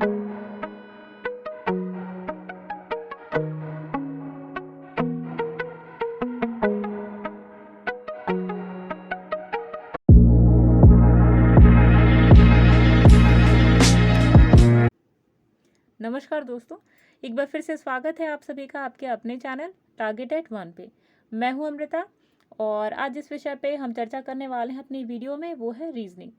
नमस्कार दोस्तों, एक बार फिर से स्वागत है आप सभी का आपके अपने चैनल टारगेट एट 1 पे। मैं हूं अमृता और आज जिस विषय पे हम चर्चा करने वाले हैं अपनी वीडियो में वो है रीजनिंग।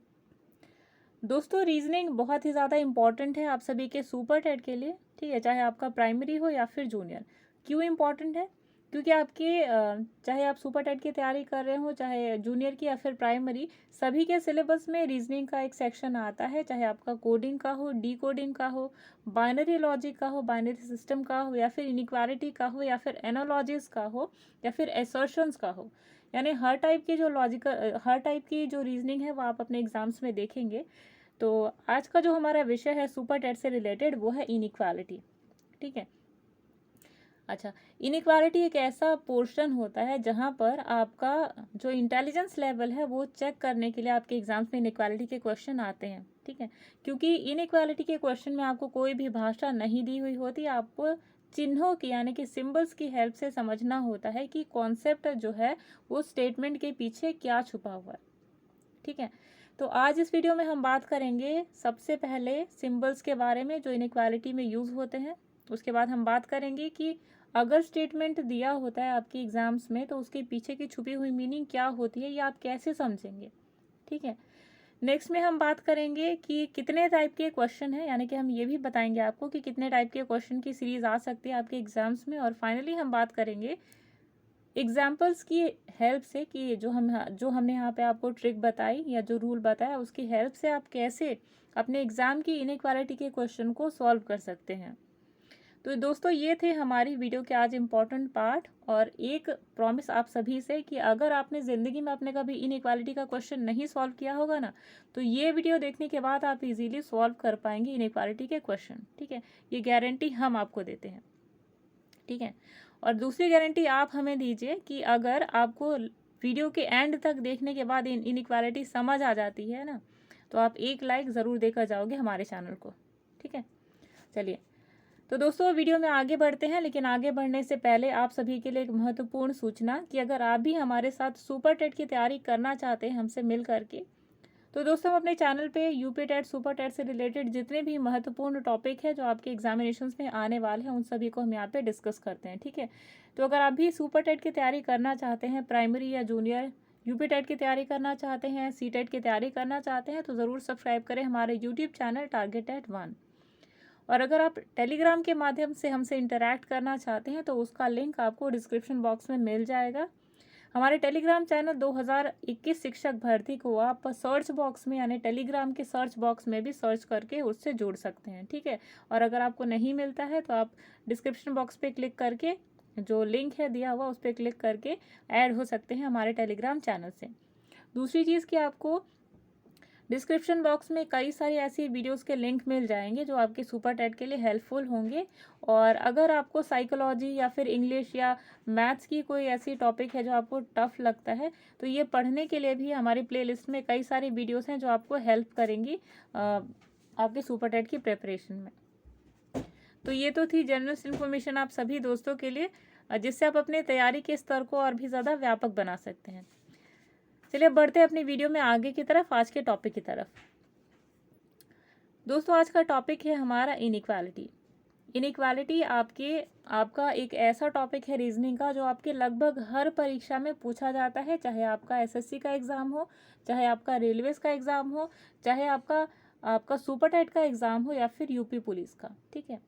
दोस्तों, रीजनिंग बहुत ही ज़्यादा इम्पॉर्टेंट है आप सभी के सुपर टेट के लिए, ठीक है, चाहे आपका प्राइमरी हो या फिर जूनियर। क्यों इम्पॉर्टेंट है? क्योंकि आपके चाहे आप सुपर टेट की तैयारी कर रहे हो, चाहे जूनियर की या फिर प्राइमरी, सभी के सिलेबस में रीजनिंग का एक सेक्शन आता है। चाहे आपका कोडिंग का हो, डी कोडिंग का हो, बाइनरी लॉजिक का हो, बाइनरी सिस्टम का हो, या फिर इनिक्वालिटी का हो, या फिर एनालॉजीज का हो, या फिर एसर्शंस का हो, यानी हर टाइप की जो लॉजिकल हर टाइप की जो रीजनिंग है वो आप अपने एग्जाम्स में देखेंगे। तो आज का जो हमारा विषय है सुपर टेट से रिलेटेड वो है इनइक्वालिटी, ठीक है। अच्छा, इनइक्वालिटी एक ऐसा पोर्शन होता है जहां पर आपका जो इंटेलिजेंस लेवल है वो चेक करने के लिए आपके एग्जाम्स में इनइक्वालिटी के क्वेश्चन आते हैं, ठीक है। क्योंकि इनइक्वालिटी के क्वेश्चन में आपको कोई भी भाषा नहीं दी हुई होती, आपको चिन्हों की यानी कि सिंबल्स की हेल्प से समझना होता है कि कॉन्सेप्ट जो है वो स्टेटमेंट के पीछे क्या छुपा हुआ है, ठीक है। तो आज इस वीडियो में हम बात करेंगे सबसे पहले सिंबल्स के बारे में जो इनइक्वालिटी में यूज़ होते हैं। उसके बाद हम बात करेंगे कि अगर स्टेटमेंट दिया होता है आपके एग्जाम्स में तो उसके पीछे की छुपी हुई मीनिंग क्या होती है, ये आप कैसे समझेंगे, ठीक है। नेक्स्ट में हम बात करेंगे कि कितने टाइप के क्वेश्चन हैं, यानी कि हम ये भी बताएंगे आपको कि कितने टाइप के क्वेश्चन की सीरीज आ सकती है आपके एग्जाम्स में। और फाइनली हम बात करेंगे एग्जाम्पल्स की हेल्प से कि जो हमने यहाँ पे आपको ट्रिक बताई या जो रूल बताया उसकी हेल्प से आप कैसे अपने एग्जाम की इनइक्वालिटी के क्वेश्चन को सॉल्व कर सकते हैं। तो दोस्तों, ये थे हमारी वीडियो के आज इम्पॉर्टेंट पार्ट। और एक प्रॉमिस आप सभी से कि अगर आपने ज़िंदगी में अपने कभी इनइक्वालिटी का क्वेश्चन नहीं सॉल्व किया होगा ना, तो ये वीडियो देखने के बाद आप इजीली सॉल्व कर पाएंगे इनइक्वालिटी के क्वेश्चन, ठीक है। ये गारंटी हम आपको देते हैं, ठीक है। और दूसरी गारंटी आप हमें दीजिए कि अगर आपको वीडियो के एंड तक देखने के बाद इनइक्वालिटी समझ आ जाती है ना, तो आप एक लाइक ज़रूर देकर जाओगे हमारे चैनल को, ठीक है। चलिए, तो दोस्तों वीडियो में आगे बढ़ते हैं, लेकिन आगे बढ़ने से पहले आप सभी के लिए एक महत्वपूर्ण सूचना कि अगर आप भी हमारे साथ सुपर टेट की तैयारी करना चाहते हैं हमसे मिल करके, तो दोस्तों हम अपने चैनल पे यूपी टेट सुपर टेट से रिलेटेड जितने भी महत्वपूर्ण टॉपिक है जो आपके एग्जामिनेशंस में आने वाले हैं उन सभी को हम यहाँ पे डिस्कस करते हैं, ठीक है। तो अगर आप भी सुपर टेट की तैयारी करना चाहते हैं, प्राइमरी या जूनियर, यूपी टेट की तैयारी करना चाहते हैं, सी टेट की तैयारी करना चाहते हैं, तो ज़रूर सब्सक्राइब करें हमारे यूट्यूब चैनल टारगेट एट 1। और अगर आप टेलीग्राम के माध्यम से हमसे इंटरैक्ट करना चाहते हैं तो उसका लिंक आपको डिस्क्रिप्शन बॉक्स में मिल जाएगा। हमारे टेलीग्राम चैनल 2021 शिक्षक भर्ती को आप सर्च बॉक्स में यानी टेलीग्राम के सर्च बॉक्स में भी सर्च करके उससे जुड़ सकते हैं, ठीक है। और अगर आपको नहीं मिलता है तो आप डिस्क्रिप्शन बॉक्स पे क्लिक करके जो लिंक है दिया हुआ उस पर क्लिक करके ऐड हो सकते हैं हमारे टेलीग्राम चैनल से। दूसरी चीज़ कि आपको डिस्क्रिप्शन बॉक्स में कई सारी ऐसी वीडियोस के लिंक मिल जाएंगे जो आपके सुपर टेट के लिए हेल्पफुल होंगे। और अगर आपको साइकोलॉजी या फिर इंग्लिश या मैथ्स की कोई ऐसी टॉपिक है जो आपको टफ लगता है, तो ये पढ़ने के लिए भी हमारी प्लेलिस्ट में कई सारी वीडियोस हैं जो आपको हेल्प करेंगी आपके सुपर टेट की प्रिपरेशन में। तो ये तो थी जनरल इन्फॉर्मेशन आप सभी दोस्तों के लिए, जिससे आप अपने तैयारी के स्तर को और भी ज़्यादा व्यापक बना सकते हैं। चलिए बढ़ते हैं अपनी वीडियो में आगे की तरफ, आज के टॉपिक की तरफ। दोस्तों, आज का टॉपिक है हमारा इनइक्वालिटी। इनइक्वालिटी आपका एक ऐसा टॉपिक है रीजनिंग का जो आपके लगभग हर परीक्षा में पूछा जाता है, चाहे आपका एसएससी का एग्ज़ाम हो, चाहे आपका रेलवेज का एग्ज़ाम हो, चाहे आपका सुपर टेट का एग्ज़ाम हो या फिर यूपी पुलिस का, ठीक है।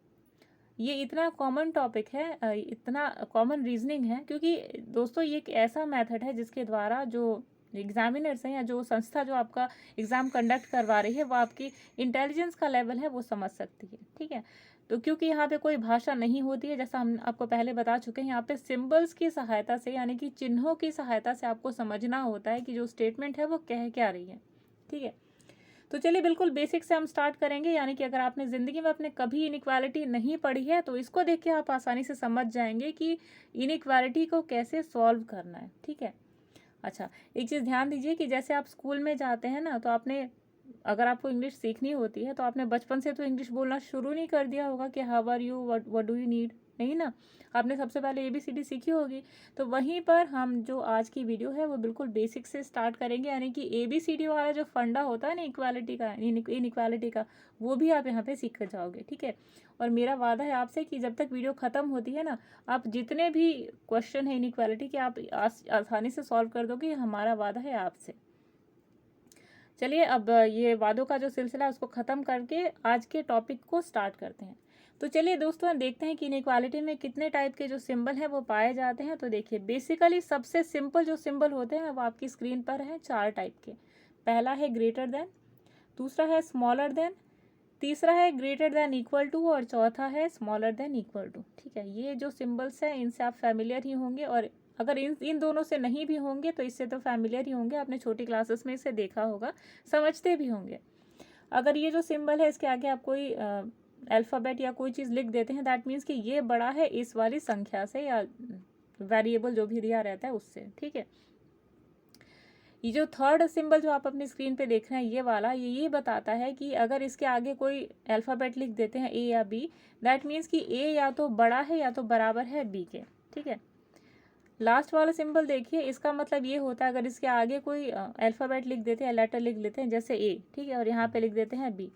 ये इतना कॉमन टॉपिक है, इतना कॉमन रीजनिंग है, क्योंकि दोस्तों ये एक ऐसा मेथड है जिसके द्वारा जो एग्जामिनर्स हैं या जो संस्था जो आपका एग्ज़ाम कंडक्ट करवा रही है वो आपकी इंटेलिजेंस का लेवल है वो समझ सकती है, ठीक है। तो क्योंकि यहाँ पे कोई भाषा नहीं होती है, जैसा हम आपको पहले बता चुके हैं, यहाँ पे सिंबल्स की सहायता से यानी कि चिन्हों की सहायता से आपको समझना होता है कि जो स्टेटमेंट है वो कह क्या रही है, ठीक है। तो चलिए बिल्कुल बेसिक से हम स्टार्ट करेंगे, यानी कि अगर आपने ज़िंदगी में अपने कभी इनइक्वालिटी नहीं पढ़ी है तो इसको देख के आप आसानी से समझ जाएंगे कि इनइक्वालिटी को कैसे सॉल्व करना है, ठीक है। अच्छा, एक चीज़ ध्यान दीजिए कि जैसे आप स्कूल में जाते हैं ना, तो आपने अगर आपको इंग्लिश सीखनी होती है तो आपने बचपन से तो इंग्लिश बोलना शुरू नहीं कर दिया होगा कि how are you, what do you need, नहीं ना। आपने सबसे पहले ABCD सीखी होगी। तो वहीं पर हम जो आज की वीडियो है वो बिल्कुल बेसिक से स्टार्ट करेंगे, यानी कि ABCD वाला जो फंडा होता है ना इक्वालिटी का, इनइक्वालिटी का, वो भी आप यहाँ पे सीख कर जाओगे, ठीक है। और मेरा वादा है आपसे कि जब तक वीडियो ख़त्म होती है ना, आप जितने भी क्वेश्चन है इनइक्वालिटी के आप आसानी से सॉल्व कर दोगे, ये हमारा वादा है आपसे। चलिए अब ये वादों का जो सिलसिला है उसको ख़त्म करके आज के टॉपिक को स्टार्ट करते हैं। तो चलिए दोस्तों देखते हैं कि इनइक्वालिटी में कितने टाइप के जो सिंबल हैं वो पाए जाते हैं। तो देखिए बेसिकली सबसे सिंपल जो सिंबल होते हैं वो आपकी स्क्रीन पर हैं 4 टाइप के। पहला है ग्रेटर देन, दूसरा है स्मॉलर देन, तीसरा है ग्रेटर देन इक्वल टू, और चौथा है स्मॉलर देन इक्वल टू, ठीक है। ये जो सिंबल्स हैं इनसे आप फैमिलियर ही होंगे, और अगर इन दोनों से नहीं भी होंगे तो इससे तो फैमिलियर ही होंगे, आपने छोटी क्लासेस में इसे देखा होगा, समझते भी होंगे। अगर ये जो सिंबल है इसके आगे आप कोई अल्फ़ाबेट या कोई चीज़ लिख देते हैं, दैट मीन्स कि ये बड़ा है इस वाली संख्या से, या वेरिएबल जो भी दिया रहता है उससे, ठीक है। ये जो थर्ड सिंबल जो आप अपनी स्क्रीन पे देख रहे हैं ये वाला, ये बताता है कि अगर इसके आगे कोई अल्फ़ाबेट लिख देते हैं A या B, दैट मीन्स कि A या तो बड़ा है या तो बराबर है B के, ठीक है। लास्ट वाला सिंबल देखिए, इसका मतलब ये होता है अगर इसके आगे कोई अल्फ़ाबेट लिख देते हैं, लेटर लिख लेते हैं जैसे A, ठीक है, और यहाँ पे लिख देते हैं B,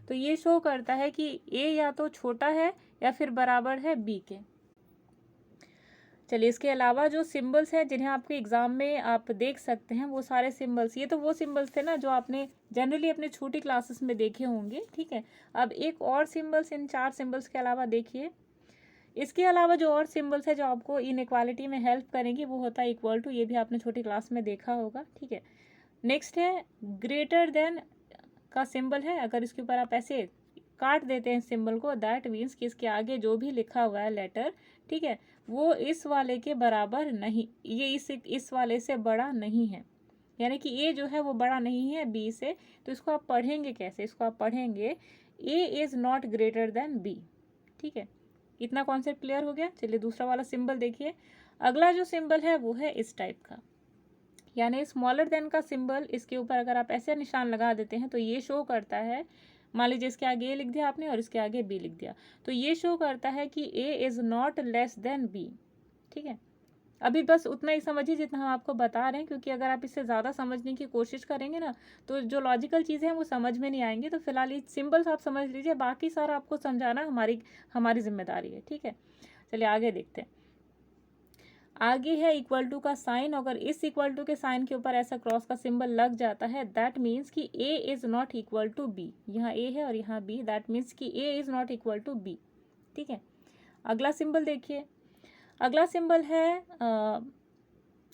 तो ये शो करता है कि A या तो छोटा है या फिर बराबर है B के। चलिए इसके अलावा जो सिंबल्स हैं जिन्हें आपके एग्ज़ाम में आप देख सकते हैं, वो सारे सिंबल्स, ये तो वो सिंबल्स थे ना जो आपने जनरली अपने छोटी क्लासेस में देखे होंगे, ठीक है। अब एक और सिंबल्स इन 4 सिंबल्स के अलावा देखिए, इसके अलावा जो और सिंबल्स है जो आपको इनइक्वालिटी में हेल्प करेंगी वो होता है इक्वल टू, ये भी आपने छोटी क्लास में देखा होगा, ठीक है। नेक्स्ट है ग्रेटर देन का सिंबल है, अगर इसके ऊपर आप ऐसे काट देते हैं सिंबल को, दैट मीन्स कि इसके आगे जो भी लिखा हुआ है लेटर, ठीक है, वो इस वाले के बराबर नहीं, ये इस वाले से बड़ा नहीं है, यानी कि ए जो है वो बड़ा नहीं है बी से। तो इसको आप पढ़ेंगे कैसे, इसको आप पढ़ेंगे A is not greater than B, ठीक है। इतना कॉन्सेप्ट क्लियर हो गया। चलिए दूसरा वाला सिंबल देखिए, अगला जो सिंबल है वो है इस टाइप का, यानी स्मॉलर देन का सिंबल, इसके ऊपर अगर आप ऐसे निशान लगा देते हैं तो ये शो करता है, मान लीजिए इसके आगे ए लिख दिया आपने और इसके आगे बी लिख दिया, तो ये शो करता है कि A is not less than B, ठीक है। अभी बस उतना ही समझिए जितना हम आपको बता रहे हैं, क्योंकि अगर आप इससे ज़्यादा समझने की कोशिश करेंगे ना तो जो लॉजिकल चीज़ें हैं वो समझ में नहीं आएंगी। तो फिलहाल ये सिंबल्स आप समझ लीजिए, बाकी सारा आपको समझाना हमारी जिम्मेदारी है, ठीक है। चलिए आगे देखते हैं। आगे है इक्वल टू का साइन, अगर इस इक्वल टू के साइन के ऊपर ऐसा क्रॉस का सिंबल लग जाता है, दैट मीन्स कि A is not equal to B, यहाँ ए है और यहाँ बी, दैट मीन्स कि A is not equal to B, ठीक है। अगला सिंबल देखिए, अगला सिंबल है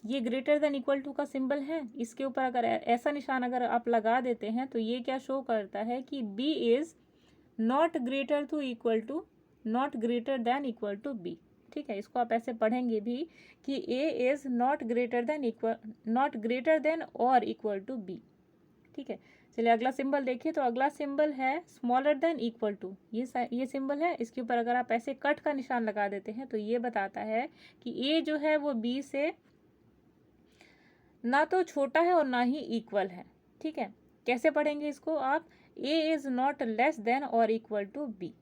ये ग्रेटर देन इक्वल टू का सिंबल है, इसके ऊपर अगर ऐसा निशान अगर आप लगा देते हैं तो ये क्या शो करता है कि B is not greater to equal to, not greater than equal to B, ठीक है। इसको आप ऐसे पढ़ेंगे भी कि A is not greater than और इक्वल टू बी, ठीक है। चलिए अगला सिंबल देखिए, तो अगला सिंबल है स्मॉलर देन इक्वल टू, ये सिंबल है, इसके ऊपर अगर आप ऐसे कट का निशान लगा देते हैं तो ये बताता है कि ए जो है वो बी से ना तो छोटा है और ना ही इक्वल है, ठीक है। कैसे पढ़ेंगे इसको आप, ए इज़ नॉट लेस देन और इक्वल टू बी,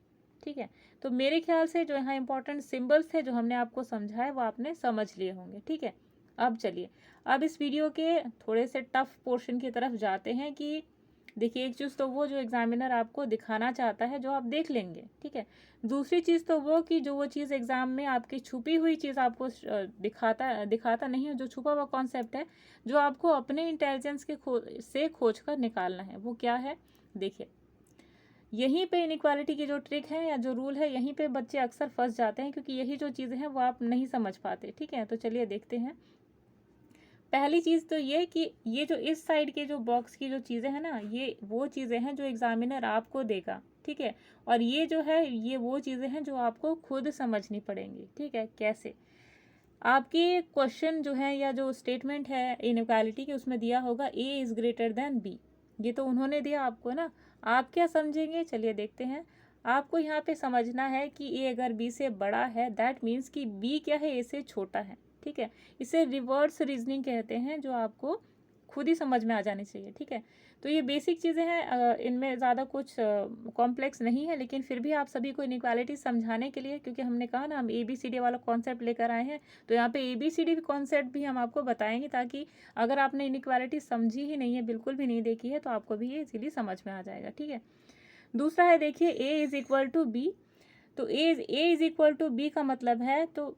ठीक है। तो मेरे ख्याल से जो यहाँ इंपॉर्टेंट सिंबल्स थे जो हमने आपको समझाए वो आपने समझ लिए होंगे, ठीक है। अब चलिए अब इस वीडियो के थोड़े से टफ पोर्शन की तरफ जाते हैं कि देखिए एक चीज़ तो वो जो एग्जामिनर आपको दिखाना चाहता है जो आप देख लेंगे, ठीक है। दूसरी चीज़ तो वो कि जो वो चीज़ एग्ज़ाम में आपकी छुपी हुई चीज़ आपको दिखाता नहीं है, जो छुपा हुआ कॉन्सेप्ट है जो आपको अपने इंटेलिजेंस से खोज कर निकालना है, वो क्या है देखिए। यहीं पे इनइक्वालिटी की जो ट्रिक है या जो रूल है, यहीं पे बच्चे अक्सर फंस जाते हैं, क्योंकि यही जो चीज़ें हैं वो आप नहीं समझ पाते, ठीक है। तो चलिए देखते हैं। पहली चीज़ तो ये कि ये जो इस साइड के जो बॉक्स की जो चीज़ें हैं ना, ये वो चीज़ें हैं जो एग्जामिनर आपको देगा, ठीक है। और ये जो है ये वो चीज़ें हैं जो आपको खुद समझनी पड़ेंगी, ठीक है। कैसे, आपके क्वेश्चन जो है या जो स्टेटमेंट है इनइक्वालिटी की उसमें दिया होगा A is greater than B, ये तो उन्होंने दिया आपको ना, आप क्या समझेंगे चलिए देखते हैं। आपको यहाँ पे समझना है कि ए अगर बी से बड़ा है दैट मीन्स कि बी क्या है, ए से छोटा है, ठीक है। इसे रिवर्स रीजनिंग कहते हैं, जो आपको खुद ही समझ में आ जानी चाहिए, ठीक है। तो ये बेसिक चीज़ें हैं, इनमें ज़्यादा कुछ कॉम्प्लेक्स नहीं है, लेकिन फिर भी आप सभी को इनइक्वालिटी समझाने के लिए, क्योंकि हमने कहा ना हम ABCD वाला कॉन्सेप्ट लेकर आए हैं, तो यहाँ पे ABCD कॉन्सेप्ट भी हम आपको बताएंगे, ताकि अगर आपने इनइक्वालिटी समझी ही नहीं है, बिल्कुल भी नहीं देखी है, तो आपको भी ये इजीली समझ में आ जाएगा। ठीक है, दूसरा है देखिए A is equal to B. तो A is equal to B का मतलब है, तो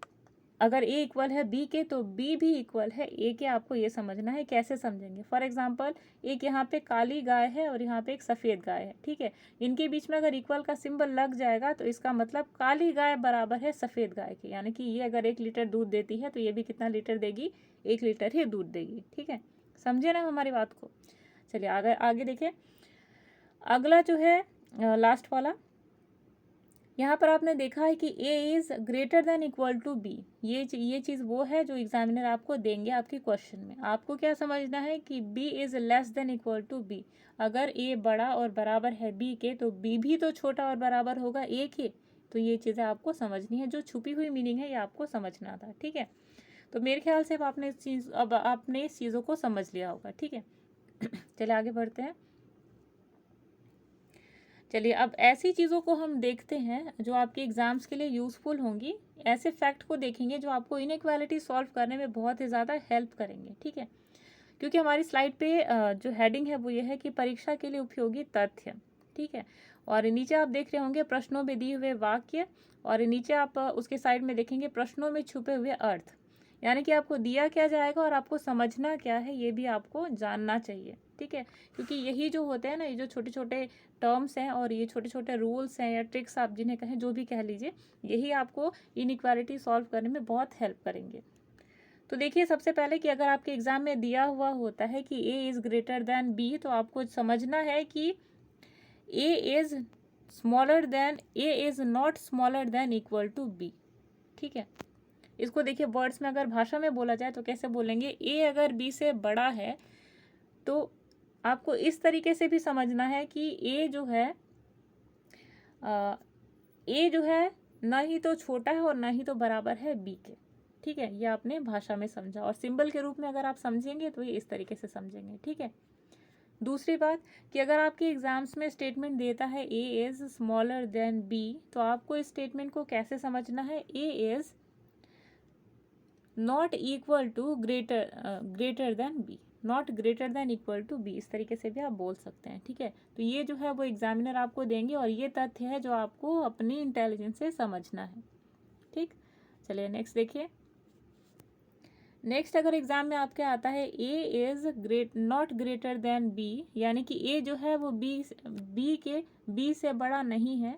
अगर A इक्वल है B के तो B भी इक्वल है A के। आपको ये समझना है, कैसे समझेंगे। फॉर एग्जांपल एक यहाँ पे काली गाय है और यहाँ पे एक सफ़ेद गाय है, ठीक है। इनके बीच में अगर इक्वल का सिंबल लग जाएगा तो इसका मतलब काली गाय बराबर है सफ़ेद गाय के, यानी कि ये अगर 1 लीटर दूध देती है तो ये भी कितना लीटर देगी, 1 लीटर ही दूध देगी। ठीक है, समझे ना हमारी बात को। चलिए आगे आगे देखिए, अगला जो है लास्ट वाला, यहाँ पर आपने देखा है कि A is greater than equal to B। ये चीज़ वो है जो एग्जामिनर आपको देंगे आपके क्वेश्चन में। आपको क्या समझना है कि B is less than equal to B। अगर A बड़ा और बराबर है B के तो B भी तो छोटा और बराबर होगा A के। तो ये चीज़ें आपको समझनी है, जो छुपी हुई मीनिंग है ये आपको समझना था। ठीक है, तो मेरे ख्याल से अब आपने इस चीज़ों को समझ लिया होगा। ठीक है, चलिए आगे बढ़ते हैं। चलिए अब ऐसी चीज़ों को हम देखते हैं जो आपके एग्जाम्स के लिए यूज़फुल होंगी। ऐसे फैक्ट को देखेंगे जो आपको इनइक्वालिटी सॉल्व करने में बहुत ही ज़्यादा हेल्प करेंगे। ठीक है, क्योंकि हमारी स्लाइड पे जो हेडिंग है वो ये है कि परीक्षा के लिए उपयोगी तथ्य। ठीक है, और नीचे आप देख रहे होंगे प्रश्नों में दिए हुए वाक्य, और नीचे आप उसके साइड में देखेंगे प्रश्नों में छुपे हुए अर्थ। यानी कि आपको दिया क्या जाएगा और आपको समझना क्या है ये भी आपको जानना चाहिए। ठीक है, क्योंकि यही जो होते हैं ना, ये जो छोटे छोटे टर्म्स हैं और ये छोटे छोटे रूल्स हैं या ट्रिक्स आप जिन्हें कहें, जो भी कह लीजिए, यही आपको इनइक्वालिटी सॉल्व करने में बहुत हेल्प करेंगे। तो देखिए सबसे पहले कि अगर आपके एग्जाम में दिया हुआ होता है कि A is greater than B, तो आपको समझना है कि A is smaller than, A is not smaller than equal to B। ठीक है, इसको देखिए वर्ड्स में अगर भाषा में बोला जाए तो कैसे बोलेंगे, A अगर B से बड़ा है तो आपको इस तरीके से भी समझना है कि A जो है ना ही तो छोटा है और ना ही तो बराबर है B के। ठीक है, ये आपने भाषा में समझा, और सिंबल के रूप में अगर आप समझेंगे तो ये इस तरीके से समझेंगे। ठीक है, दूसरी बात कि अगर आपके एग्जाम्स में स्टेटमेंट देता है A is smaller then B, तो आपको इस स्टेटमेंट को कैसे समझना है, A is not equal to greater than B, not greater than equal to B, इस तरीके से भी आप बोल सकते हैं। ठीक है, तो ये जो है वो एग्जामिनर आपको देंगे, और ये तथ्य है जो आपको अपनी इंटेलिजेंस से समझना है। ठीक, चलिए नेक्स्ट देखिए। नेक्स्ट अगर एग्जाम में आपके आता है A is not greater than B, यानी कि A जो है वो B से बड़ा नहीं है,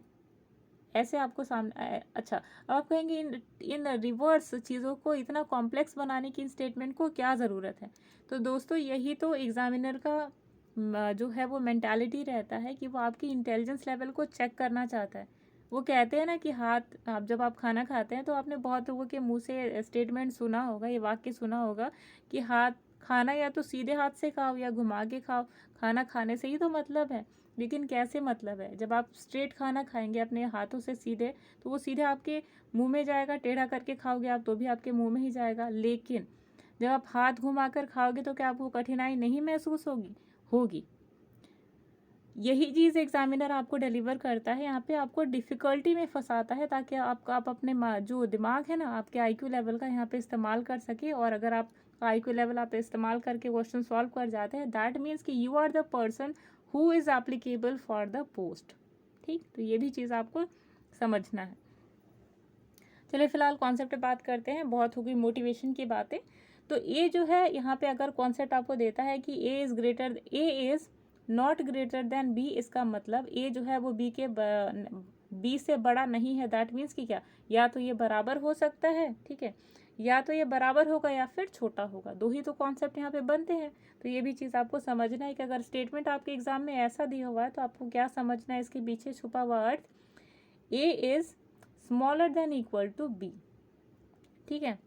ऐसे आपको सामने। अच्छा, अब आप कहेंगे इन रिवर्स चीज़ों को इतना कॉम्प्लेक्स बनाने की इन स्टेटमेंट को क्या ज़रूरत है। तो दोस्तों यही तो एग्जामिनर का जो है वो मेंटालिटी रहता है कि वो आपकी इंटेलिजेंस लेवल को चेक करना चाहता है। वो कहते हैं ना कि जब आप खाना खाते हैं तो आपने बहुत लोगों के मुंह से स्टेटमेंट सुना होगा, ये वाक्य सुना होगा कि खाना या तो सीधे हाथ से खाओ या घुमा के खाओ, खाना खाने से ही तो मतलब है। लेकिन कैसे मतलब है, जब आप स्ट्रेट खाना खाएंगे अपने हाथों से सीधे, तो वो सीधे आपके मुंह में जाएगा, टेढ़ा करके खाओगे आप तो भी आपके मुंह में ही जाएगा। लेकिन जब आप हाथ घुमाकर खाओगे तो क्या आपको कठिनाई नहीं महसूस होगी। यही चीज़ एग्जामिनर आपको डिलीवर करता है, यहाँ पे आपको डिफ़िकल्टी में फंसाता है, ताकि आप अपने जो दिमाग है ना आपके IQ लेवल का यहाँ पे इस्तेमाल कर सके। और अगर आप IQ लेवल आप इस्तेमाल करके क्वेश्चन सॉल्व कर जाते हैं, दैट मीन्स कि you are the person who is applicable for the post. ठीक, तो ये भी चीज़ आपको समझना है। चलिए फिलहाल कॉन्सेप्ट पे बात करते हैं, बहुत हो गई मोटिवेशन की बातें। तो ए जो है यहाँ पे अगर कॉन्सेप्ट आपको देता है कि A is not greater than B, इसका मतलब ए जो है वो बी से बड़ा नहीं है। दैट मीन्स कि क्या, या तो ये बराबर हो सकता है, ठीक है, या तो ये बराबर होगा या फिर छोटा होगा, दो ही तो कॉन्सेप्ट यहाँ पे बनते हैं। तो ये भी चीज़ आपको समझना है कि अगर स्टेटमेंट आपके एग्जाम में ऐसा दिया हुआ है तो आपको क्या समझना है, इसके पीछे छुपा हुआ अर्थ। A is smaller than equal to B. ठीक है,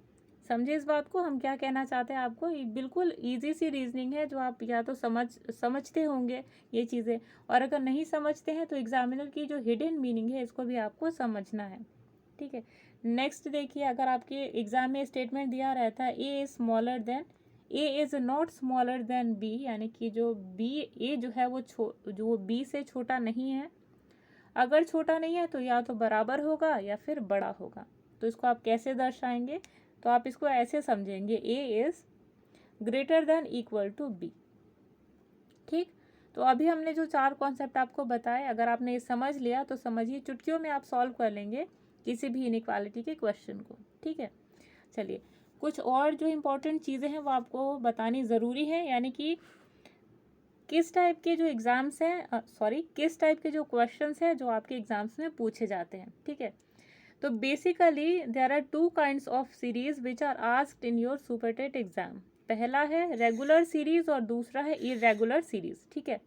समझे इस बात को, हम क्या कहना चाहते हैं आपको। ये बिल्कुल इजी सी रीजनिंग है जो आप या तो समझते होंगे ये चीज़ें, और अगर नहीं समझते हैं तो एग्जामिनर की जो हिडन मीनिंग है इसको भी आपको समझना है। ठीक है, नेक्स्ट देखिए, अगर आपके एग्जाम में स्टेटमेंट दिया रहता है A is smaller than A is not smaller than B, यानी कि जो बी ए जो है वो जो बी से छोटा नहीं है। अगर छोटा नहीं है तो या तो बराबर होगा या फिर बड़ा होगा। तो इसको आप कैसे दर्शाएंगे? तो आप इसको ऐसे समझेंगे, A is greater than equal to B. ठीक, तो अभी हमने जो 4 कॉन्सेप्ट आपको बताए, अगर आपने ये समझ लिया तो समझिए चुटकियों में आप सॉल्व कर लेंगे किसी भी इनइक्वालिटी के क्वेश्चन को। ठीक है, चलिए कुछ और जो इम्पोर्टेंट चीज़ें हैं वो आपको बतानी ज़रूरी है, यानी कि किस टाइप के जो एग्ज़ाम्स हैं, किस टाइप के जो क्वेश्चंस हैं जो आपके एग्ज़ाम्स में पूछे जाते हैं। ठीक है, तो basically there are 2 kinds of series which are asked in your super TET exam. पहला है रेगुलर सीरीज और दूसरा है इरेगुलर सीरीज। ठीक है,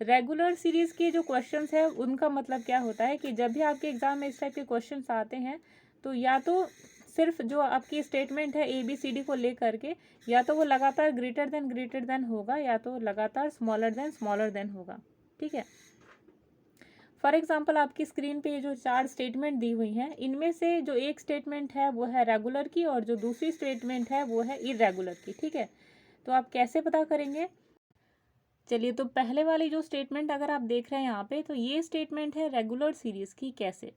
रेगुलर सीरीज के जो क्वेश्चंस है उनका मतलब क्या होता है कि जब भी आपके एग्जाम में इस टाइप के क्वेश्चंस आते हैं तो या तो सिर्फ जो आपकी स्टेटमेंट है ABCD को लेकर के, या तो वो लगातार ग्रेटर देन होगा या तो लगातार स्मॉलर देन होगा। ठीक है, फॉर एग्जाम्पल आपकी स्क्रीन पे ये जो 4 स्टेटमेंट दी हुई हैं, इनमें से जो एक स्टेटमेंट है वो है रेगुलर की और जो दूसरी स्टेटमेंट है वो है इरेगुलर की। ठीक है, तो आप कैसे पता करेंगे? चलिए, तो पहले वाली जो स्टेटमेंट अगर आप देख रहे हैं यहाँ पे, तो ये स्टेटमेंट है रेगुलर सीरीज की। कैसे?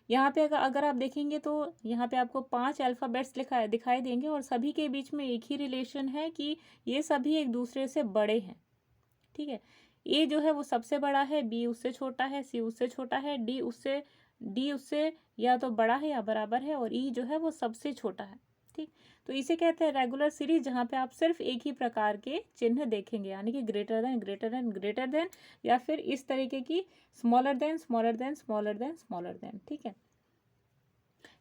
यहाँ पे अगर आप देखेंगे तो यहाँ पे आपको 5 अल्फ़ाबेट्स दिखाई देंगे और सभी के बीच में एक ही रिलेशन है कि ये सभी एक दूसरे से बड़े हैं। ठीक है, ए जो है वो सबसे बड़ा है, बी उससे छोटा है, सी उससे छोटा है, डी उससे या तो बड़ा है या बराबर है, और ई जो है वो सबसे छोटा है। ठीक, तो इसे कहते हैं रेगुलर सीरीज, जहाँ पे आप सिर्फ एक ही प्रकार के चिन्ह देखेंगे, यानी कि ग्रेटर देन या फिर इस तरीके की स्मॉलर देन। ठीक है,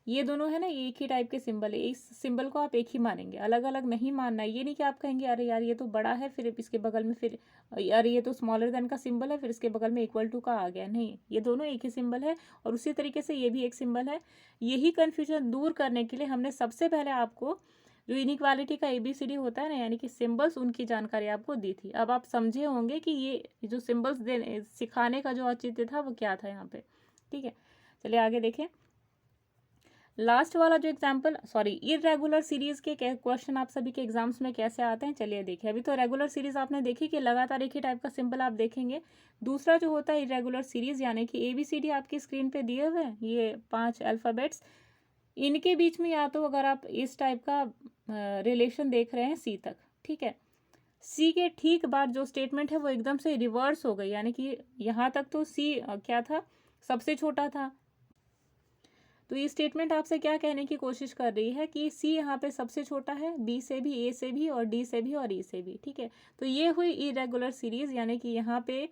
ये दोनों है ना, ये एक ही टाइप के सिंबल है, इस सिंबल को आप एक ही मानेंगे, अलग अलग नहीं मानना है। ये नहीं कि आप कहेंगे अरे यार ये तो बड़ा है, फिर इसके बगल में फिर यार ये तो स्मॉलर देन का सिंबल है, फिर इसके बगल में इक्वल टू का आ गया। नहीं, ये दोनों एक ही सिंबल है और उसी तरीके से ये भी एक सिंबल है। यही कन्फ्यूजन दूर करने के लिए हमने सबसे पहले आपको जो इनइक्वालिटी का ABCD होता है ना, यानी कि सिम्बल्स, उनकी जानकारी आपको दी थी। अब आप समझे होंगे कि ये जो सिम्बल्स सिखाने का जो औचित्य था वो क्या था यहाँ पे। ठीक है, चलिए आगे देखें। लास्ट वाला जो इरेगुलर सीरीज के क्वेश्चन आप सभी के एग्जाम्स में कैसे आते हैं, चलिए देखिए। अभी तो रेगुलर सीरीज आपने देखी कि लगातार एक ही टाइप का सिंबल आप देखेंगे। दूसरा जो होता है इरेगुलर सीरीज, यानी कि ABCD आपकी स्क्रीन पे दिए हुए हैं, ये 5 अल्फ़ाबेट्स, इनके बीच में या तो अगर आप इस टाइप का रिलेशन देख रहे हैं C तक। ठीक है, C के ठीक बाद जो स्टेटमेंट है वो एकदम से रिवर्स हो गई, यानी कि यहाँ तक तो C क्या था, सबसे छोटा था। तो ये स्टेटमेंट आपसे क्या कहने की कोशिश कर रही है कि C यहाँ पे सबसे छोटा है, B से भी, A से भी और D से भी और E से भी। ठीक है, तो ये हुई इरेगुलर सीरीज, यानी कि यहाँ पे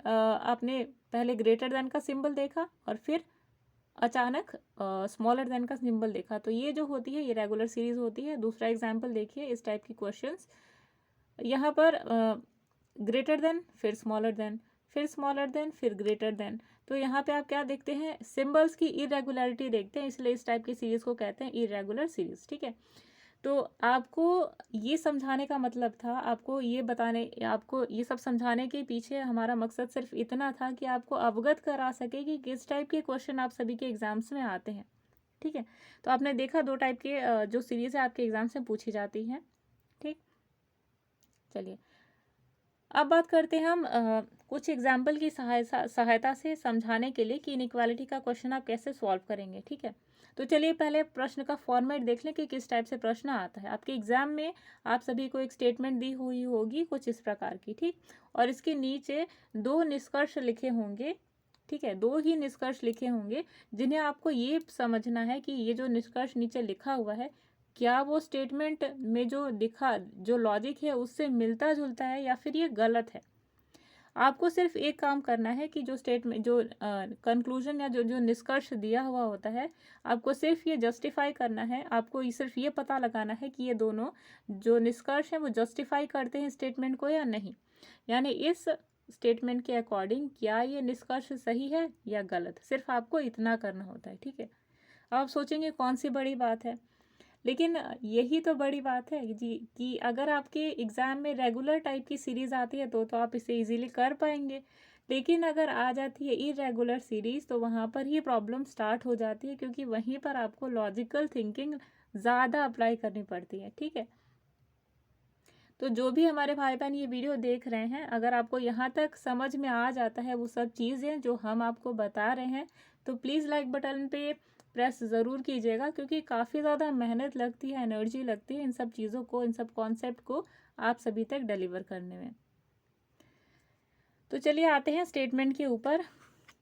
आपने पहले ग्रेटर देन का सिंबल देखा और फिर अचानक स्मॉलर देन का सिंबल देखा, तो ये जो होती है ये रेगुलर सीरीज होती है। दूसरा एग्जाम्पल देखिए, इस टाइप की क्वेश्चंस, यहाँ पर ग्रेटर देन, फिर स्मॉलर देन, फिर स्मॉलर देन, फिर ग्रेटर देन। तो यहाँ पे आप क्या देखते हैं, सिंबल्स की इरेगुलरिटी देखते हैं, इसलिए इस टाइप की सीरीज को कहते हैं इरेगुलर सीरीज। ठीक है, तो आपको ये समझाने का मतलब था, आपको ये सब समझाने के पीछे हमारा मकसद सिर्फ इतना था कि आपको अवगत करा सके कि किस टाइप के क्वेश्चन आप सभी के एग्जाम्स में आते हैं। ठीक है, तो आपने देखा 2 टाइप के जो सीरीज है आपके एग्जाम्स में पूछी जाती हैं। ठीक, चलिए अब बात करते हैं हम कुछ एग्जाम्पल की सहायता से समझाने के लिए कि इनइक्वालिटी का क्वेश्चन आप कैसे सॉल्व करेंगे। ठीक है, तो चलिए पहले प्रश्न का फॉर्मेट देख लें कि किस टाइप से प्रश्न आता है। आपके एग्जाम में आप सभी को एक स्टेटमेंट दी हुई होगी कुछ इस प्रकार की। ठीक, और इसके नीचे 2 निष्कर्ष लिखे होंगे। ठीक है, 2 ही निष्कर्ष लिखे होंगे जिन्हें आपको ये समझना है कि ये जो निष्कर्ष नीचे लिखा हुआ है, क्या वो स्टेटमेंट में जो लॉजिक है उससे मिलता जुलता है या फिर ये गलत है। आपको सिर्फ एक काम करना है कि जो स्टेटमेंट जो कंक्लूजन या जो जो निष्कर्ष दिया हुआ होता है, आपको सिर्फ ये जस्टिफाई करना है। आपको सिर्फ ये पता लगाना है कि ये दोनों जो निष्कर्ष हैं वो जस्टिफाई करते हैं स्टेटमेंट को या नहीं, यानी इस स्टेटमेंट के अकॉर्डिंग क्या ये निष्कर्ष सही है या गलत, सिर्फ आपको इतना करना होता है। ठीक है, आप सोचेंगे कौन सी बड़ी बात है, लेकिन यही तो बड़ी बात है जी कि अगर आपके एग्ज़ाम में रेगुलर टाइप की सीरीज़ आती है तो आप इसे इजीली कर पाएंगे, लेकिन अगर आ जाती है इरेगुलर सीरीज़ तो वहाँ पर ही प्रॉब्लम स्टार्ट हो जाती है, क्योंकि वहीं पर आपको लॉजिकल थिंकिंग ज़्यादा अप्लाई करनी पड़ती है। ठीक है, तो जो भी हमारे भाई बहन ये वीडियो देख रहे हैं, अगर आपको यहाँ तक समझ में आ जाता है वो सब चीज़ें जो हम आपको बता रहे हैं, तो प्लीज़ लाइक बटन पे प्रेस ज़रूर कीजिएगा, क्योंकि काफ़ी ज़्यादा मेहनत लगती है, एनर्जी लगती है इन सब चीज़ों को, इन सब कॉन्सेप्ट को आप सभी तक डिलीवर करने में। तो चलिए आते हैं स्टेटमेंट के ऊपर।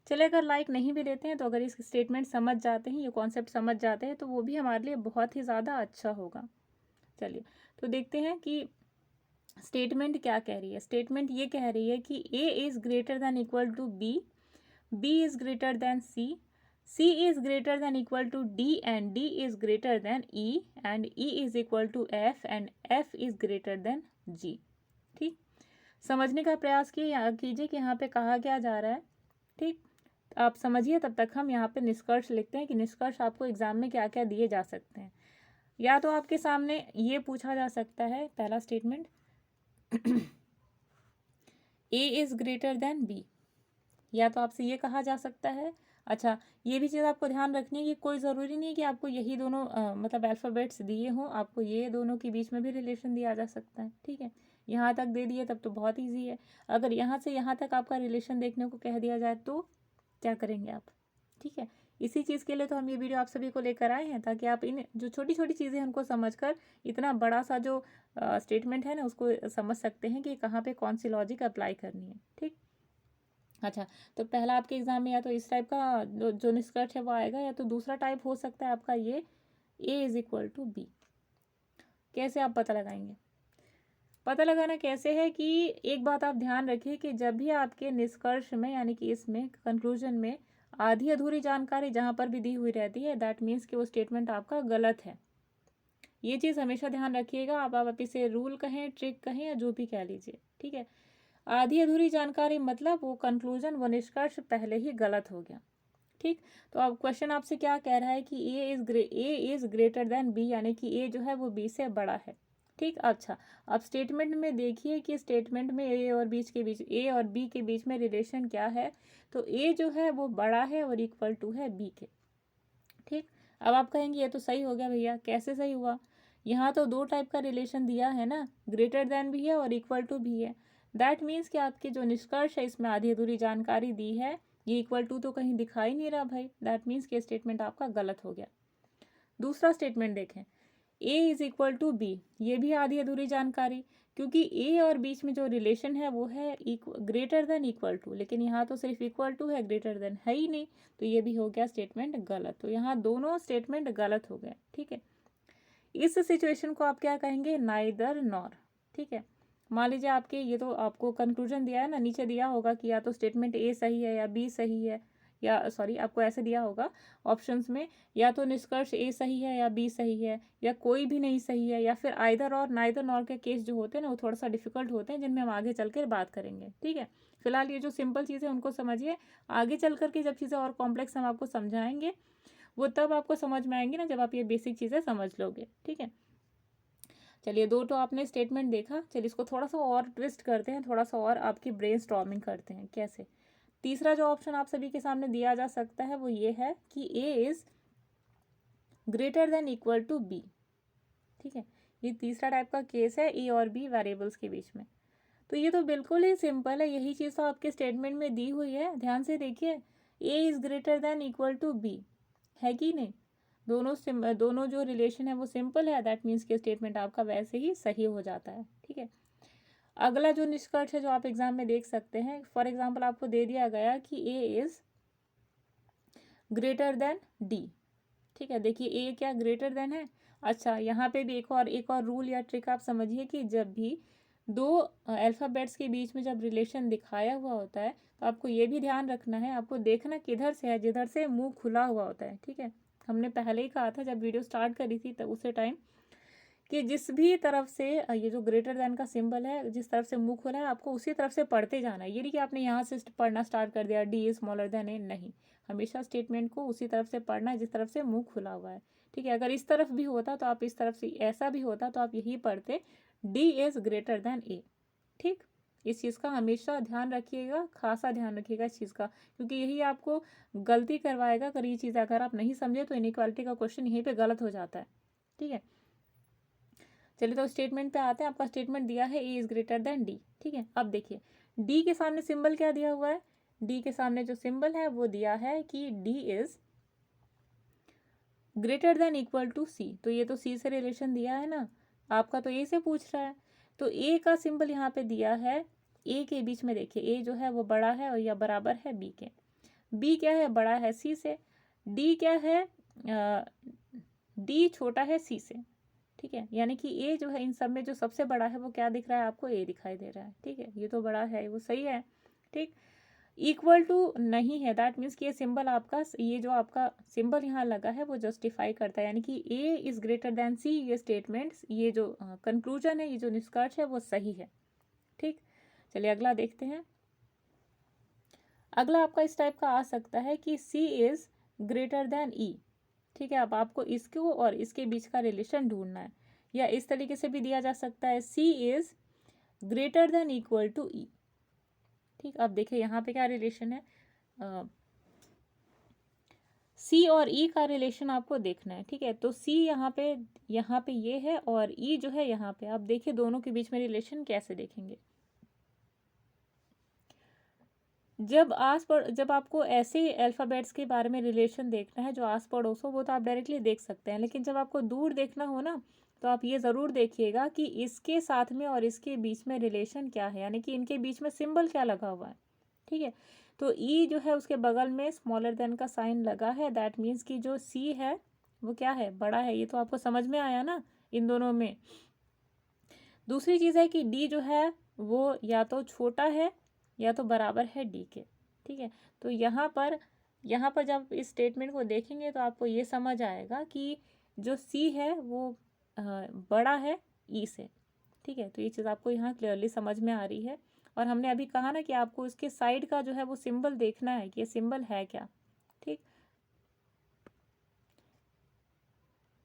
चलिए अगर लाइक नहीं भी देते हैं तो अगर इस स्टेटमेंट समझ जाते हैं, ये कॉन्सेप्ट समझ जाते हैं, तो वो भी हमारे लिए बहुत ही ज़्यादा अच्छा होगा। चलिए तो देखते हैं कि स्टेटमेंट क्या कह रही है। स्टेटमेंट ये कह रही है कि A is greater than equal to B, B is greater than C, C is greater than equal to D and D is greater than E and E is equal to F and F is greater than G. ठीक, समझने का प्रयास कीजिए कि यहाँ पे कहा क्या जा रहा है। ठीक, आप समझिए, तब तक हम यहाँ पे निष्कर्ष लिखते हैं कि निष्कर्ष आपको एग्जाम में क्या क्या दिए जा सकते हैं। या तो आपके सामने ये पूछा जा सकता है, पहला statement A is greater than B, या तो आपसे ये कहा जा सकता है। अच्छा, ये भी चीज़ आपको ध्यान रखनी है कि कोई ज़रूरी नहीं है कि आपको यही दोनों मतलब अल्फ़ाबेट्स दिए हों, आपको ये दोनों के बीच में भी रिलेशन दिया जा सकता है। ठीक है, यहाँ तक दे दिए तब तो बहुत ईजी है। अगर यहाँ से यहाँ तक आपका रिलेशन देखने को कह दिया जाए तो क्या करेंगे आप? ठीक है, इसी चीज़ के लिए तो हम ये वीडियो आप सभी को लेकर आए हैं, ताकि आप इन जो छोटी छोटी चीज़ें उनको समझकर इतना बड़ा सा जो स्टेटमेंट है ना उसको समझ सकते हैं कि कहाँ पे कौन सी लॉजिक अप्लाई करनी है। ठीक, अच्छा, तो पहला आपके एग्जाम में या तो इस टाइप का जो निष्कर्ष है वो आएगा, या तो दूसरा टाइप हो सकता है आपका ये ए इज इक्वल टू बी। कैसे आप पता लगाएंगे? पता लगाना कैसे है कि एक बात आप ध्यान रखिए कि जब भी आपके निष्कर्ष में यानी कि इसमें कंक्लूजन में आधी अधूरी जानकारी जहाँ पर भी दी हुई रहती है, दैट मीन्स कि वो स्टेटमेंट आपका गलत है। ये चीज़ हमेशा ध्यान रखिएगा। आप इसे रूल कहें, ट्रिक कहें, या जो भी कह लीजिए। ठीक है, आधी अधूरी जानकारी मतलब वो कंक्लूजन, वो निष्कर्ष पहले ही गलत हो गया। ठीक, तो अब क्वेश्चन आपसे क्या कह रहा है कि A is greater than B, यानी कि ए जो है वो बी से बड़ा है। ठीक, अच्छा, अब स्टेटमेंट में देखिए कि स्टेटमेंट में ए और बी के बीच में रिलेशन क्या है। तो ए जो है वो बड़ा है और इक्वल टू है बी के। ठीक, अब आप कहेंगे ये तो सही हो गया भैया, कैसे सही हुआ? यहाँ तो दो टाइप का रिलेशन दिया है ना, ग्रेटर देन भी है और इक्वल टू भी है। दैट मीन्स कि आपके जो निष्कर्ष है इसमें आधी अधूरी जानकारी दी है, ये इक्वल टू तो कहीं दिखाई नहीं रहा भाई। दैट मीन्स कि स्टेटमेंट आपका गलत हो गया। दूसरा स्टेटमेंट देखें, ए इज इक्वल टू बी, ये भी आधी अधूरी जानकारी, क्योंकि ए और बीच में जो रिलेशन है वो है ग्रेटर देन इक्वल टू, लेकिन यहाँ तो सिर्फ इक्वल टू है, ग्रेटर देन है ही नहीं, तो ये भी हो गया स्टेटमेंट गलत। तो यहाँ दोनों स्टेटमेंट गलत हो गए। ठीक है, इस सिचुएशन को आप क्या कहेंगे? Neither nor. ठीक है, मान लीजिए आपके ये तो आपको कंक्लूजन दिया है ना, नीचे दिया होगा कि या तो स्टेटमेंट ए सही है या बी सही है, या सॉरी आपको ऐसे दिया होगा ऑप्शंस में, या तो निष्कर्ष ए सही है या बी सही है या कोई भी नहीं सही है, या फिर आइदर और नाइदर नॉर के केस जो होते हैं ना वो थोड़ा सा डिफिकल्ट होते हैं, जिनमें हम आगे चल कर बात करेंगे। ठीक है, फिलहाल ये जो सिंपल चीज़ें उनको समझिए, आगे चल कर के जब चीज़ें और कॉम्प्लेक्स हम आपको समझाएंगे वो तब आपको समझ में आएंगी ना, जब आप ये बेसिक चीज़ें समझ लोगे। ठीक है, चलिए दो तो आपने स्टेटमेंट देखा, चलिए इसको थोड़ा सा और ट्विस्ट करते हैं, थोड़ा सा और आपकी ब्रेन स्टॉर्मिंग करते हैं। कैसे? तीसरा जो ऑप्शन आप सभी के सामने दिया जा सकता है वो ये है कि A is greater than equal to B. ठीक है, ये तीसरा टाइप का केस है ए और बी वेरिएबल्स के बीच में। तो ये तो बिल्कुल ही सिंपल है, यही चीज़ तो आपके स्टेटमेंट में दी हुई है। ध्यान से देखिए, A is greater than equal to B है कि नहीं? दोनों जो रिलेशन है वो सिंपल है, दैट मीन्स कि स्टेटमेंट आपका वैसे ही सही हो जाता है। ठीक है, अगला जो निष्कर्ष है जो आप एग्जाम में देख सकते हैं, फॉर एग्जाम्पल आपको दे दिया गया कि A is greater than D. ठीक है, देखिए ए क्या ग्रेटर देन है। अच्छा, यहाँ पे भी एक और रूल या ट्रिक आप समझिए कि जब भी दो अल्फ़ाबेट्स के बीच में जब रिलेशन दिखाया हुआ होता है तो आपको ये भी ध्यान रखना है, आपको देखना किधर से है, जिधर से मुंह खुला हुआ होता है। ठीक है, हमने पहले ही कहा था जब वीडियो स्टार्ट करी थी तब उसे टाइम कि जिस भी तरफ से ये जो ग्रेटर देन का सिंबल है, जिस तरफ से मुंह खुला है आपको उसी तरफ से पढ़ते जाना है। ये नहीं कि आपने यहाँ से पढ़ना स्टार्ट कर दिया डी इज स्मॉलर देन ए, नहीं, हमेशा स्टेटमेंट को उसी तरफ से पढ़ना है जिस तरफ से मुंह खुला हुआ है। ठीक है, अगर इस तरफ भी होता तो आप इस तरफ से, ऐसा भी होता तो आप यही पढ़ते डी इज ग्रेटर देन ए। ठीक, इस चीज़ का हमेशा ध्यान रखिएगा, खासा ध्यान रखिएगा इस चीज़ का, क्योंकि यही आपको गलती करवाएगा। अगर ये चीज़ अगर आप नहीं समझे तो इनइक्वालिटी का क्वेश्चन यहीं पे गलत हो जाता है। ठीक है, चलिए तो स्टेटमेंट पे आते हैं। आपका स्टेटमेंट दिया है A is greater than D, ठीक है। अब देखिए डी के सामने सिंबल क्या दिया हुआ है, डी के सामने जो सिंबल है वो दिया है कि D is greater than equal to C. तो ये तो सी से रिलेशन दिया है ना, आपका तो ए से पूछ रहा है, तो ए का सिंबल यहाँ पे दिया है। ए के बीच में देखिए ए जो है वो बड़ा है और या बराबर है बी के। बी क्या है, बड़ा है सी से। डी क्या है, डी छोटा है सी से, ठीक है। यानी कि ए जो है इन सब में जो सबसे बड़ा है वो क्या दिख रहा है आपको, ए दिखाई दे रहा है, ठीक है। ये तो बड़ा है, वो सही है, ठीक। इक्वल टू नहीं है, दैट मीन्स कि ये सिंबल आपका, ये जो आपका सिंबल यहाँ लगा है वो जस्टिफाई करता है, यानी कि ए इज ग्रेटर देन सी। ये स्टेटमेंट्स, ये जो कंक्लूजन है, ये जो निष्कर्ष है वो सही है, ठीक। चलिए अगला देखते हैं। अगला आपका इस टाइप का आ सकता है कि सी इज ग्रेटर देन ई, ठीक है। अब आपको इसको और इसके बीच का रिलेशन ढूंढना है, या इस तरीके से भी दिया जा सकता है C is greater than equal to E, ठीक। अब देखिए यहाँ पे क्या रिलेशन है, सी और ई का रिलेशन आपको देखना है, ठीक है। तो सी यहाँ पे ये है और ई जो है यहाँ पे। अब देखिए दोनों के बीच में रिलेशन कैसे देखेंगे। जब आपको ऐसे अल्फ़ाबेट्स के बारे में रिलेशन देखना है जो आस पड़ोस हो, वो तो आप डायरेक्टली देख सकते हैं, लेकिन जब आपको दूर देखना हो ना, तो आप ये ज़रूर देखिएगा कि इसके साथ में और इसके बीच में रिलेशन क्या है, यानी कि इनके बीच में सिंबल क्या लगा हुआ है, ठीक है। तो ई जो है उसके बगल में स्मॉलर देन का साइन लगा है, दैट मीन्स कि जो सी है वो क्या है, बड़ा है। ये तो आपको समझ में आया ना इन दोनों में। दूसरी चीज़ है कि डी जो है वो या तो छोटा है या तो बराबर है डी के, ठीक है। तो यहाँ पर जब इस स्टेटमेंट को देखेंगे तो आपको ये समझ आएगा कि जो सी है वो बड़ा है ई से, ठीक है। तो ये चीज़ आपको यहाँ क्लियरली समझ में आ रही है। और हमने अभी कहा ना कि आपको इसके साइड का जो है वो सिंबल देखना है कि ये सिंबल है क्या, ठीक।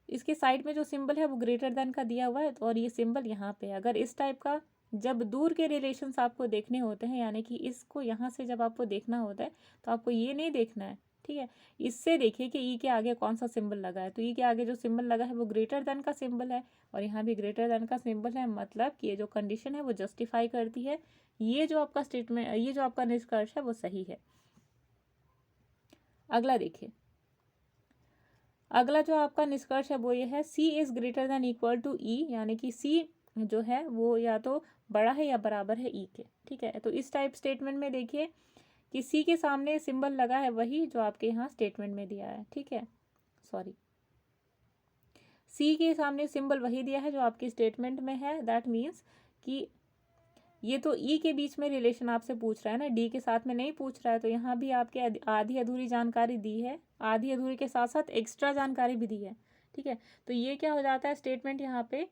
इसके साइड में जो सिंबल है वो ग्रेटर देन का दिया हुआ है, और ये सिंबल यहाँ पे। अगर इस टाइप का जब दूर के रिलेशंस आपको देखने होते हैं, यानी कि इसको यहाँ से जब आपको देखना होता है तो आपको ये नहीं देखना है, ठीक है। इससे देखिए कि ई के आगे कौन सा सिंबल लगा है। तो ई के आगे जो सिंबल लगा है वो ग्रेटर देन का सिंबल है, और यहाँ भी ग्रेटर देन का सिंबल है, मतलब कि ये जो कंडीशन है वो जस्टिफाई करती है। ये जो आपका स्टेटमेंट, ये जो आपका निष्कर्ष है वो सही है। अगला देखिए, अगला जो आपका निष्कर्ष है वो ये है C is greater than equal to E, यानी कि सी जो है वो या तो बड़ा है या बराबर है ई के, ठीक है। तो इस टाइप स्टेटमेंट में देखिए कि सी के सामने सिंबल लगा है वही जो आपके यहाँ स्टेटमेंट में दिया है, ठीक है। सॉरी, सी के सामने सिंबल वही दिया है जो आपकी स्टेटमेंट में है, दैट मीन्स कि ये तो ई के बीच में रिलेशन आपसे पूछ रहा है ना, डी के साथ में नहीं पूछ रहा है। तो यहाँ भी आपके आधी अधूरी जानकारी दी है, आधी अधूरी के साथ साथ एक्स्ट्रा जानकारी भी दी है, ठीक है। तो ये क्या हो जाता है स्टेटमेंट, यहाँ पे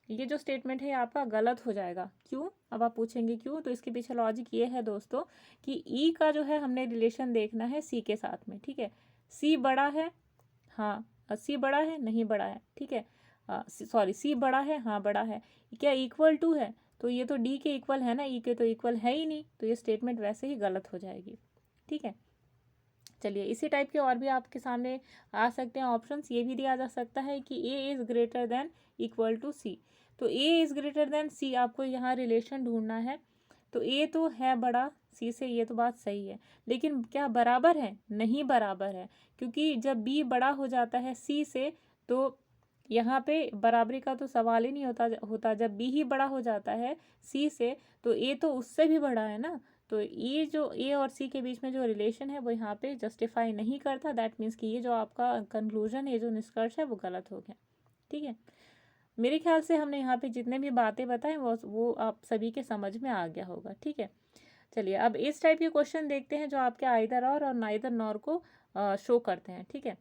ये जो स्टेटमेंट है आपका गलत हो जाएगा। क्यों, अब आप पूछेंगे क्यों, तो इसके पीछे लॉजिक ये है दोस्तों कि ई का जो है हमने रिलेशन देखना है सी के साथ में, ठीक है। सी बड़ा है, हाँ सी बड़ा है, नहीं बड़ा है, ठीक है। सॉरी, सी बड़ा है, हाँ बड़ा है। क्या इक्वल टू है, तो ये तो डी के इक्वल है ना, ई के तो इक्वल है ही नहीं, तो ये स्टेटमेंट वैसे ही गलत हो जाएगी, ठीक है। चलिए इसी टाइप के और भी आपके सामने आ सकते हैं ऑप्शंस। ये भी दिया जा सकता है कि A is greater than equal to C. तो A is greater than C, आपको यहाँ रिलेशन ढूंढना है। तो ए तो है बड़ा सी से, ये तो बात सही है, लेकिन क्या बराबर है, नहीं बराबर है, क्योंकि जब बी बड़ा हो जाता है सी से तो यहाँ पे बराबरी का तो सवाल ही नहीं होता। जब बी ही बड़ा हो जाता है सी से तो ए तो उससे भी बड़ा है ना। तो ये जो ए और सी के बीच में जो रिलेशन है वो यहाँ पे जस्टिफाई नहीं करता, दैट मीन्स कि ये जो आपका कंक्लूजन, ये जो निष्कर्ष है वो गलत हो गया, ठीक है। मेरे ख्याल से हमने यहाँ पे जितने भी बातें बताएं वो आप सभी के समझ में आ गया होगा, ठीक है। चलिए अब इस टाइप के क्वेश्चन देखते हैं जो आपके आइदर और नाइदर नॉर को शो करते हैं, ठीक है।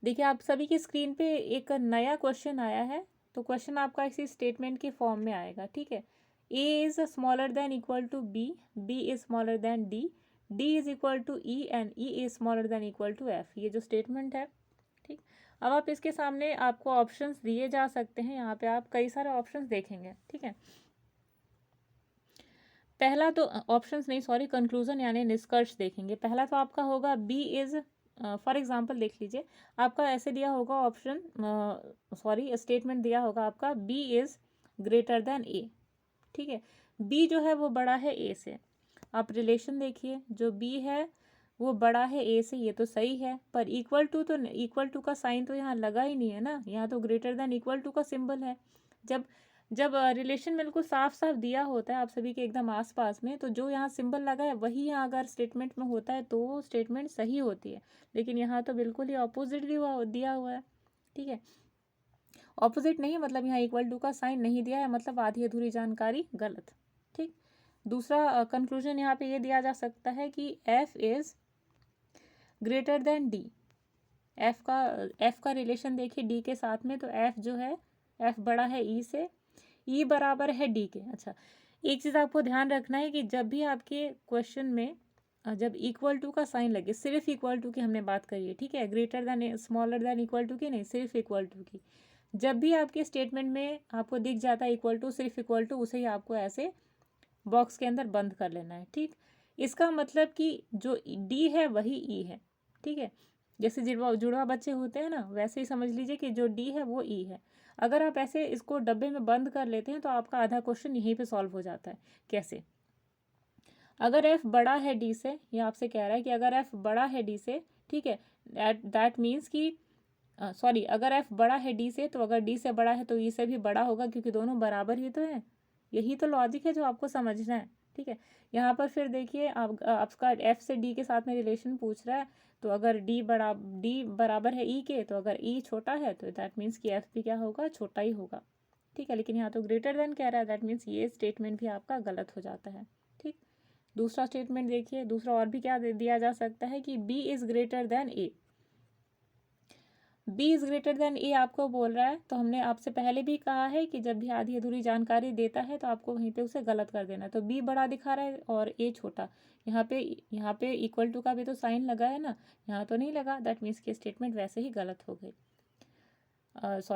देखिए आप सभी की स्क्रीन पे एक नया क्वेश्चन आया है। तो क्वेश्चन आपका इसी स्टेटमेंट के फॉर्म में आएगा, ठीक है। A is smaller than equal to B, B is smaller than D, D is equal to E and E is smaller than equal to F. ये जो स्टेटमेंट है, ठीक। अब आप इसके सामने आपको ऑप्शंस दिए जा सकते हैं, यहाँ पे आप कई सारे ऑप्शंस देखेंगे, ठीक है। पहला तो ऑप्शंस नहीं, सॉरी, कंक्लूजन यानी निष्कर्ष देखेंगे। पहला तो आपका होगा बी इज फॉर एग्जांपल देख लीजिए, आपका ऐसे दिया होगा ऑप्शन, स्टेटमेंट दिया होगा आपका बी इज़ ग्रेटर देन ए। ठीक है, बी जो है वो बड़ा है ए से। आप रिलेशन देखिए, जो बी है वो बड़ा है ए से, ये तो सही है, पर इक्वल टू का साइन तो यहाँ लगा ही नहीं है ना, यहाँ तो ग्रेटर देन इक्वल टू का सिंबल है। जब जब रिलेशन बिल्कुल साफ साफ दिया होता है आप सभी के एकदम आसपास में, तो जो यहाँ सिंबल लगा है वही यहाँ अगर स्टेटमेंट में होता है तो वो स्टेटमेंट सही होती है। लेकिन यहाँ तो बिल्कुल ही ऑपोजिट दिया हुआ है। ठीक है, ऑपोजिट नहीं मतलब यहाँ इक्वल टू का साइन नहीं दिया है, मतलब आधी अधूरी जानकारी गलत। ठीक, दूसरा कंक्लूजन यहाँ पे ये दिया जा सकता है कि F is greater than D. F का रिलेशन देखिए डी के साथ में, तो एफ जो है, एफ बड़ा है ई से, ई बराबर है डी के। अच्छा, एक चीज़ आपको ध्यान रखना है कि जब भी आपके क्वेश्चन में जब इक्वल टू का साइन लगे, सिर्फ इक्वल टू की हमने बात करी है, ठीक है, greater than smaller than equal to की नहीं, सिर्फ इक्वल टू की। जब भी आपके स्टेटमेंट में आपको दिख जाता है इक्वल टू, सिर्फ इक्वल टू, उसे ही आपको ऐसे बॉक्स के अंदर बंद कर लेना है। ठीक, इसका मतलब कि जो डी है वही ई है। ठीक है, जैसे जुड़वा बच्चे होते हैं ना, वैसे ही समझ लीजिए कि जो डी है वो ई है। अगर आप ऐसे इसको डब्बे में बंद कर लेते हैं तो आपका आधा क्वेश्चन यहीं पे सॉल्व हो जाता है। कैसे? अगर एफ बड़ा है डी से, ये आपसे कह रहा है कि अगर एफ बड़ा है डी से, ठीक है, दैट मीन्स कि अगर एफ बड़ा है डी से, तो अगर डी से बड़ा है तो ई से भी बड़ा होगा, क्योंकि दोनों बराबर ही तो है। यही तो लॉजिक है जो आपको समझना है। ठीक है, यहाँ पर फिर देखिए आपका एफ से डी के साथ में रिलेशन पूछ रहा है, तो अगर डी बराबर है ई के, तो अगर ई छोटा है तो दैट मीन्स कि एफ भी क्या होगा, छोटा ही होगा। ठीक है, लेकिन यहाँ तो ग्रेटर देन कह रहा है, दैट मीन्स ये स्टेटमेंट भी आपका गलत हो जाता है। ठीक, दूसरा स्टेटमेंट देखिए, दूसरा और भी क्या दिया जा सकता है कि B is greater than A. B is greater than A आपको बोल रहा है, तो हमने आपसे पहले भी कहा है कि जब भी आधी अधूरी जानकारी देता है तो आपको वहीं पे उसे गलत कर देना है। तो बी बड़ा दिखा रहा है और ए छोटा, यहाँ पे इक्वल टू का भी तो साइन लगा है ना, यहाँ तो नहीं लगा, दैट मीन्स कि स्टेटमेंट वैसे ही गलत हो गई।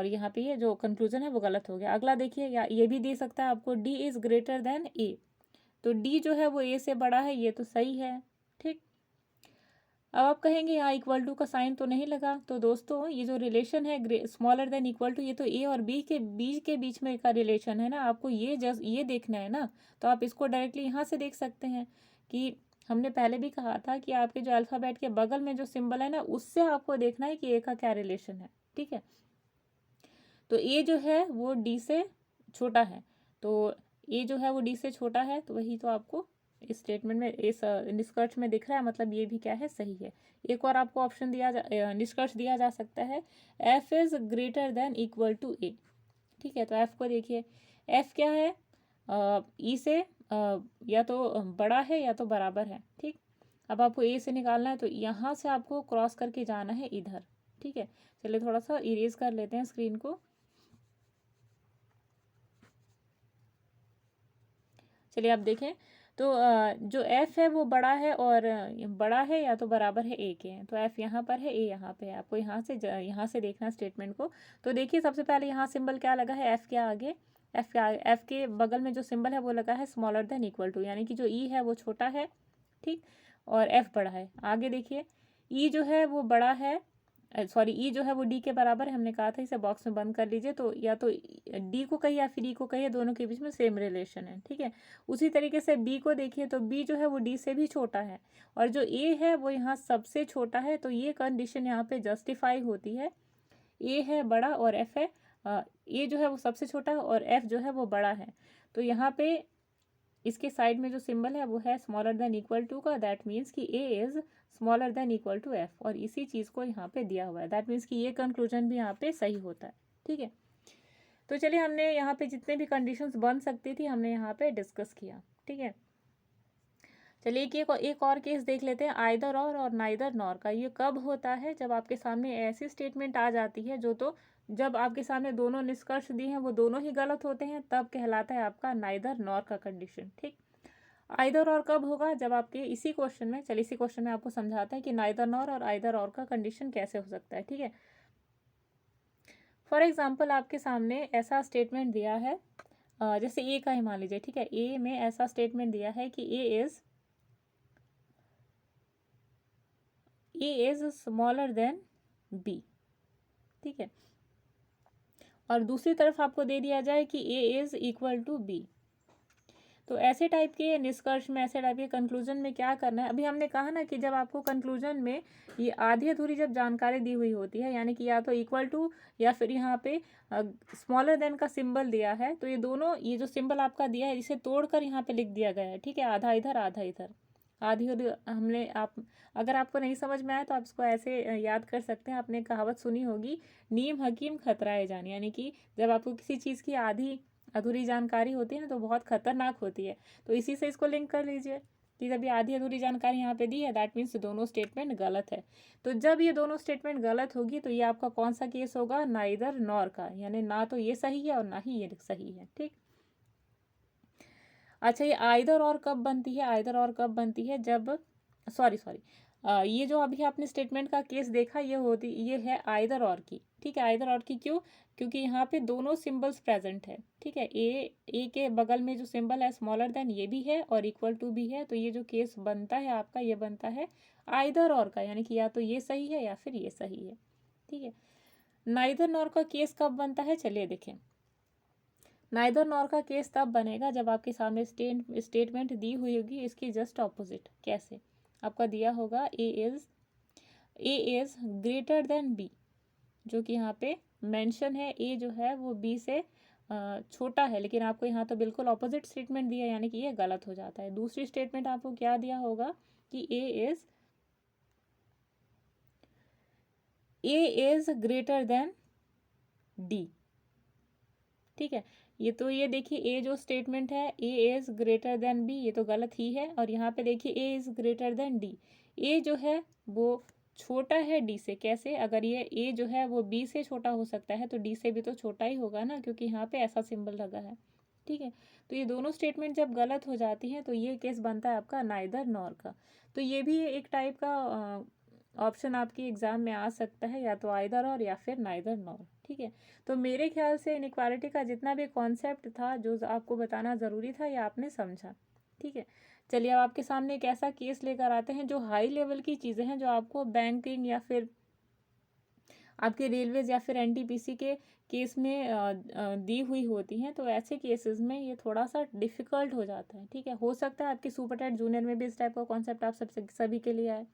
यहाँ पे ये जो कंक्लूजन है वो गलत हो गया। अगला देखिए, या ये भी दे सकता है आपको डी इज़ ग्रेटर देन ए, तो डी जो है वो ए से बड़ा है, ये तो सही है। ठीक, अब आप कहेंगे यहाँ इक्वल टू का साइन तो नहीं लगा, तो दोस्तों ये जो रिलेशन है स्मॉलर देन इक्वल टू, ये तो ए और बी के बीच में का रिलेशन है ना, आपको ये देखना है ना, तो आप इसको डायरेक्टली यहाँ से देख सकते हैं कि हमने पहले भी कहा था कि आपके जो अल्फ़ाबेट के बगल में जो सिंबल है ना, उससे आपको देखना है कि ए का क्या रिलेशन है। ठीक है, तो ए जो है वो डी से छोटा है, तो ए जो है वो डी से छोटा है, तो वही तो आपको इस स्टेटमेंट में, इस निष्कर्ष में दिख रहा है, मतलब ये भी क्या है, सही है। एक और आपको ऑप्शन निष्कर्ष दिया जा सकता है, F is greater than equal to A. ठीक है, तो एफ को देखिए, एफ क्या है, ई से या तो बड़ा है या तो बराबर है। ठीक, अब आपको ए से निकालना है, तो यहाँ से आपको क्रॉस करके जाना है इधर। ठीक है, चलिए थोड़ा सा इरेज कर लेते हैं स्क्रीन को। चलिए आप देखें, तो जो f है वो बड़ा है, और बड़ा है या तो बराबर है a के, तो f यहाँ पर है, a यहाँ पे है। आपको यहाँ से देखना स्टेटमेंट को। तो देखिए, सबसे पहले यहाँ सिंबल क्या लगा है, f के आगे, f के बगल में जो सिंबल है वो लगा है स्मॉलर देन इक्वल टू, यानी कि जो e है वो छोटा है। ठीक, और f बड़ा है। आगे देखिए, e जो है वो बड़ा है, ई जो है वो डी के बराबर है, हमने कहा था इसे बॉक्स में बंद कर लीजिए, तो या तो डी को कहिए या फिर ई को कहिए, दोनों के बीच में सेम रिलेशन है। ठीक है, उसी तरीके से बी को देखिए, तो बी जो है वो डी से भी छोटा है, और जो ए है वो यहाँ सबसे छोटा है, तो ये कंडीशन यहाँ पे जस्टिफाई होती है। ए है बड़ा और एफ है, ए जो है वो सबसे छोटा है और एफ जो है वो बड़ा है, तो यहाँ पे इसके साइड में जो सिंबल है वो है स्मॉलर देन इक्वल टू का, दैट मीन्स कि A is smaller than equal to F, और इसी चीज़ को यहाँ पे दिया हुआ है, दैट मीन्स कि ये कंक्लूजन भी यहाँ पे सही होता है। ठीक है, तो चलिए हमने यहाँ पे जितने भी कंडीशंस बन सकती थी हमने यहाँ पे डिस्कस किया। ठीक है, चलिए एक और केस देख लेते हैं, आइदर और नाइदर नॉर का। ये कब होता है, जब आपके सामने ऐसी स्टेटमेंट आ जाती है जब आपके सामने दोनों निष्कर्ष दिए हैं वो दोनों ही गलत होते हैं, तब कहलाता है आपका नाइदर नॉर का कंडीशन। ठीक, आइदर और कब होगा, जब आपके इसी क्वेश्चन में आपको समझाता है कि नाइदर नॉर और आइदर और का कंडीशन कैसे हो सकता है। ठीक है, फॉर एग्जाम्पल आपके सामने ऐसा स्टेटमेंट दिया है, जैसे ए का ही मान लीजिए। ठीक है, ए में ऐसा स्टेटमेंट दिया है कि A is smaller than B, ठीक है, और दूसरी तरफ आपको दे दिया जाए कि A is equal to B. तो ऐसे टाइप के निष्कर्ष में, ऐसे टाइप के कंक्लूजन में क्या करना है, अभी हमने कहा ना कि जब आपको कंक्लूजन में ये आधी अधूरी जब जानकारी दी हुई होती है, यानी कि या तो इक्वल टू या फिर यहाँ पे स्मॉलर देन का सिंबल दिया है, तो ये दोनों, ये जो सिंबल आपका दिया है इसे तोड़कर यहाँ पे लिख दिया गया है, ठीक है, आधा इधर आधा इधर, आधी और हमने आप, अगर आपको नहीं समझ में आया तो आप इसको ऐसे याद कर सकते हैं। आपने कहावत सुनी होगी, नीम हकीम खतराए जान, यानी कि जब आपको किसी चीज़ की आधी अधूरी जानकारी होती है ना तो बहुत खतरनाक होती है। तो इसी से इसको लिंक कर लीजिए कि जब ये आधी अधूरी जानकारी यहाँ पे दी है, दैट मीन्स दोनों स्टेटमेंट गलत है। तो जब ये दोनों स्टेटमेंट गलत होगी तो ये आपका कौन सा केस होगा, नाइदर नॉर का, यानी ना तो ये सही है और ना ही ये सही है, ठीक। अच्छा, ये आइदर और कब बनती है, आइदर और कब बनती है, जब सॉरी ये जो अभी आपने स्टेटमेंट का केस देखा, ये है आइदर और की, ठीक है, आइदर और की क्यों, क्योंकि यहाँ पे दोनों सिंबल्स प्रेजेंट है, ठीक है, ए के बगल में जो सिंबल है स्मॉलर देन ये भी है और इक्वल टू भी है, तो ये जो केस बनता है आपका, ये बनता है आइदर और का, यानी कि या तो ये सही है या फिर ये सही है, ठीक है। नाइदर नॉर का केस कब बनता है, चलिए देखें। नाइदर नॉर का केस तब बनेगा जब आपके सामने स्टेटमेंट दी हुई होगी इसकी जस्ट ऑपोजिट। कैसे, आपका दिया होगा ए इज ग्रेटर देन बी, जो कि यहाँ पे मेंशन है, ए जो है वो बी से छोटा है, लेकिन आपको यहाँ तो बिल्कुल ऑपोजिट स्टेटमेंट दिया, यानी कि ये गलत हो जाता है। दूसरी स्टेटमेंट आपको क्या दिया होगा कि A is greater than D, ठीक है। ये देखिए, ए जो स्टेटमेंट है, A is greater than B, ये तो गलत ही है, और यहाँ पे देखिए A is greater than D, ए जो है वो छोटा है डी से। कैसे, अगर ये ए जो है वो बी से छोटा हो सकता है तो डी से भी तो छोटा ही होगा ना, क्योंकि यहाँ पे ऐसा सिंबल लगा है, ठीक है। तो ये दोनों स्टेटमेंट जब गलत हो जाती हैं तो ये केस बनता है आपका नाइदर नॉर का। तो ये भी एक टाइप का ऑप्शन आपकी एग्जाम में आ सकता है, या तो आइदर और या फिर नाइदर नॉर, ठीक है। तो मेरे ख्याल से इनइक्वालिटी का जितना भी कॉन्सेप्ट था जो आपको बताना ज़रूरी था, ये आपने समझा, ठीक है। चलिए अब आपके सामने एक ऐसा केस लेकर आते हैं जो हाई लेवल की चीज़ें हैं, जो आपको बैंकिंग या फिर आपके रेलवेज या फिर एनटीपीसी के केस में दी हुई होती हैं। तो ऐसे केसेस में ये थोड़ा सा डिफ़िकल्ट हो जाता है, ठीक है। हो सकता है आपके सुपर टेट जूनियर में भी इस टाइप का कॉन्सेप्ट आप सभी के लिए आए।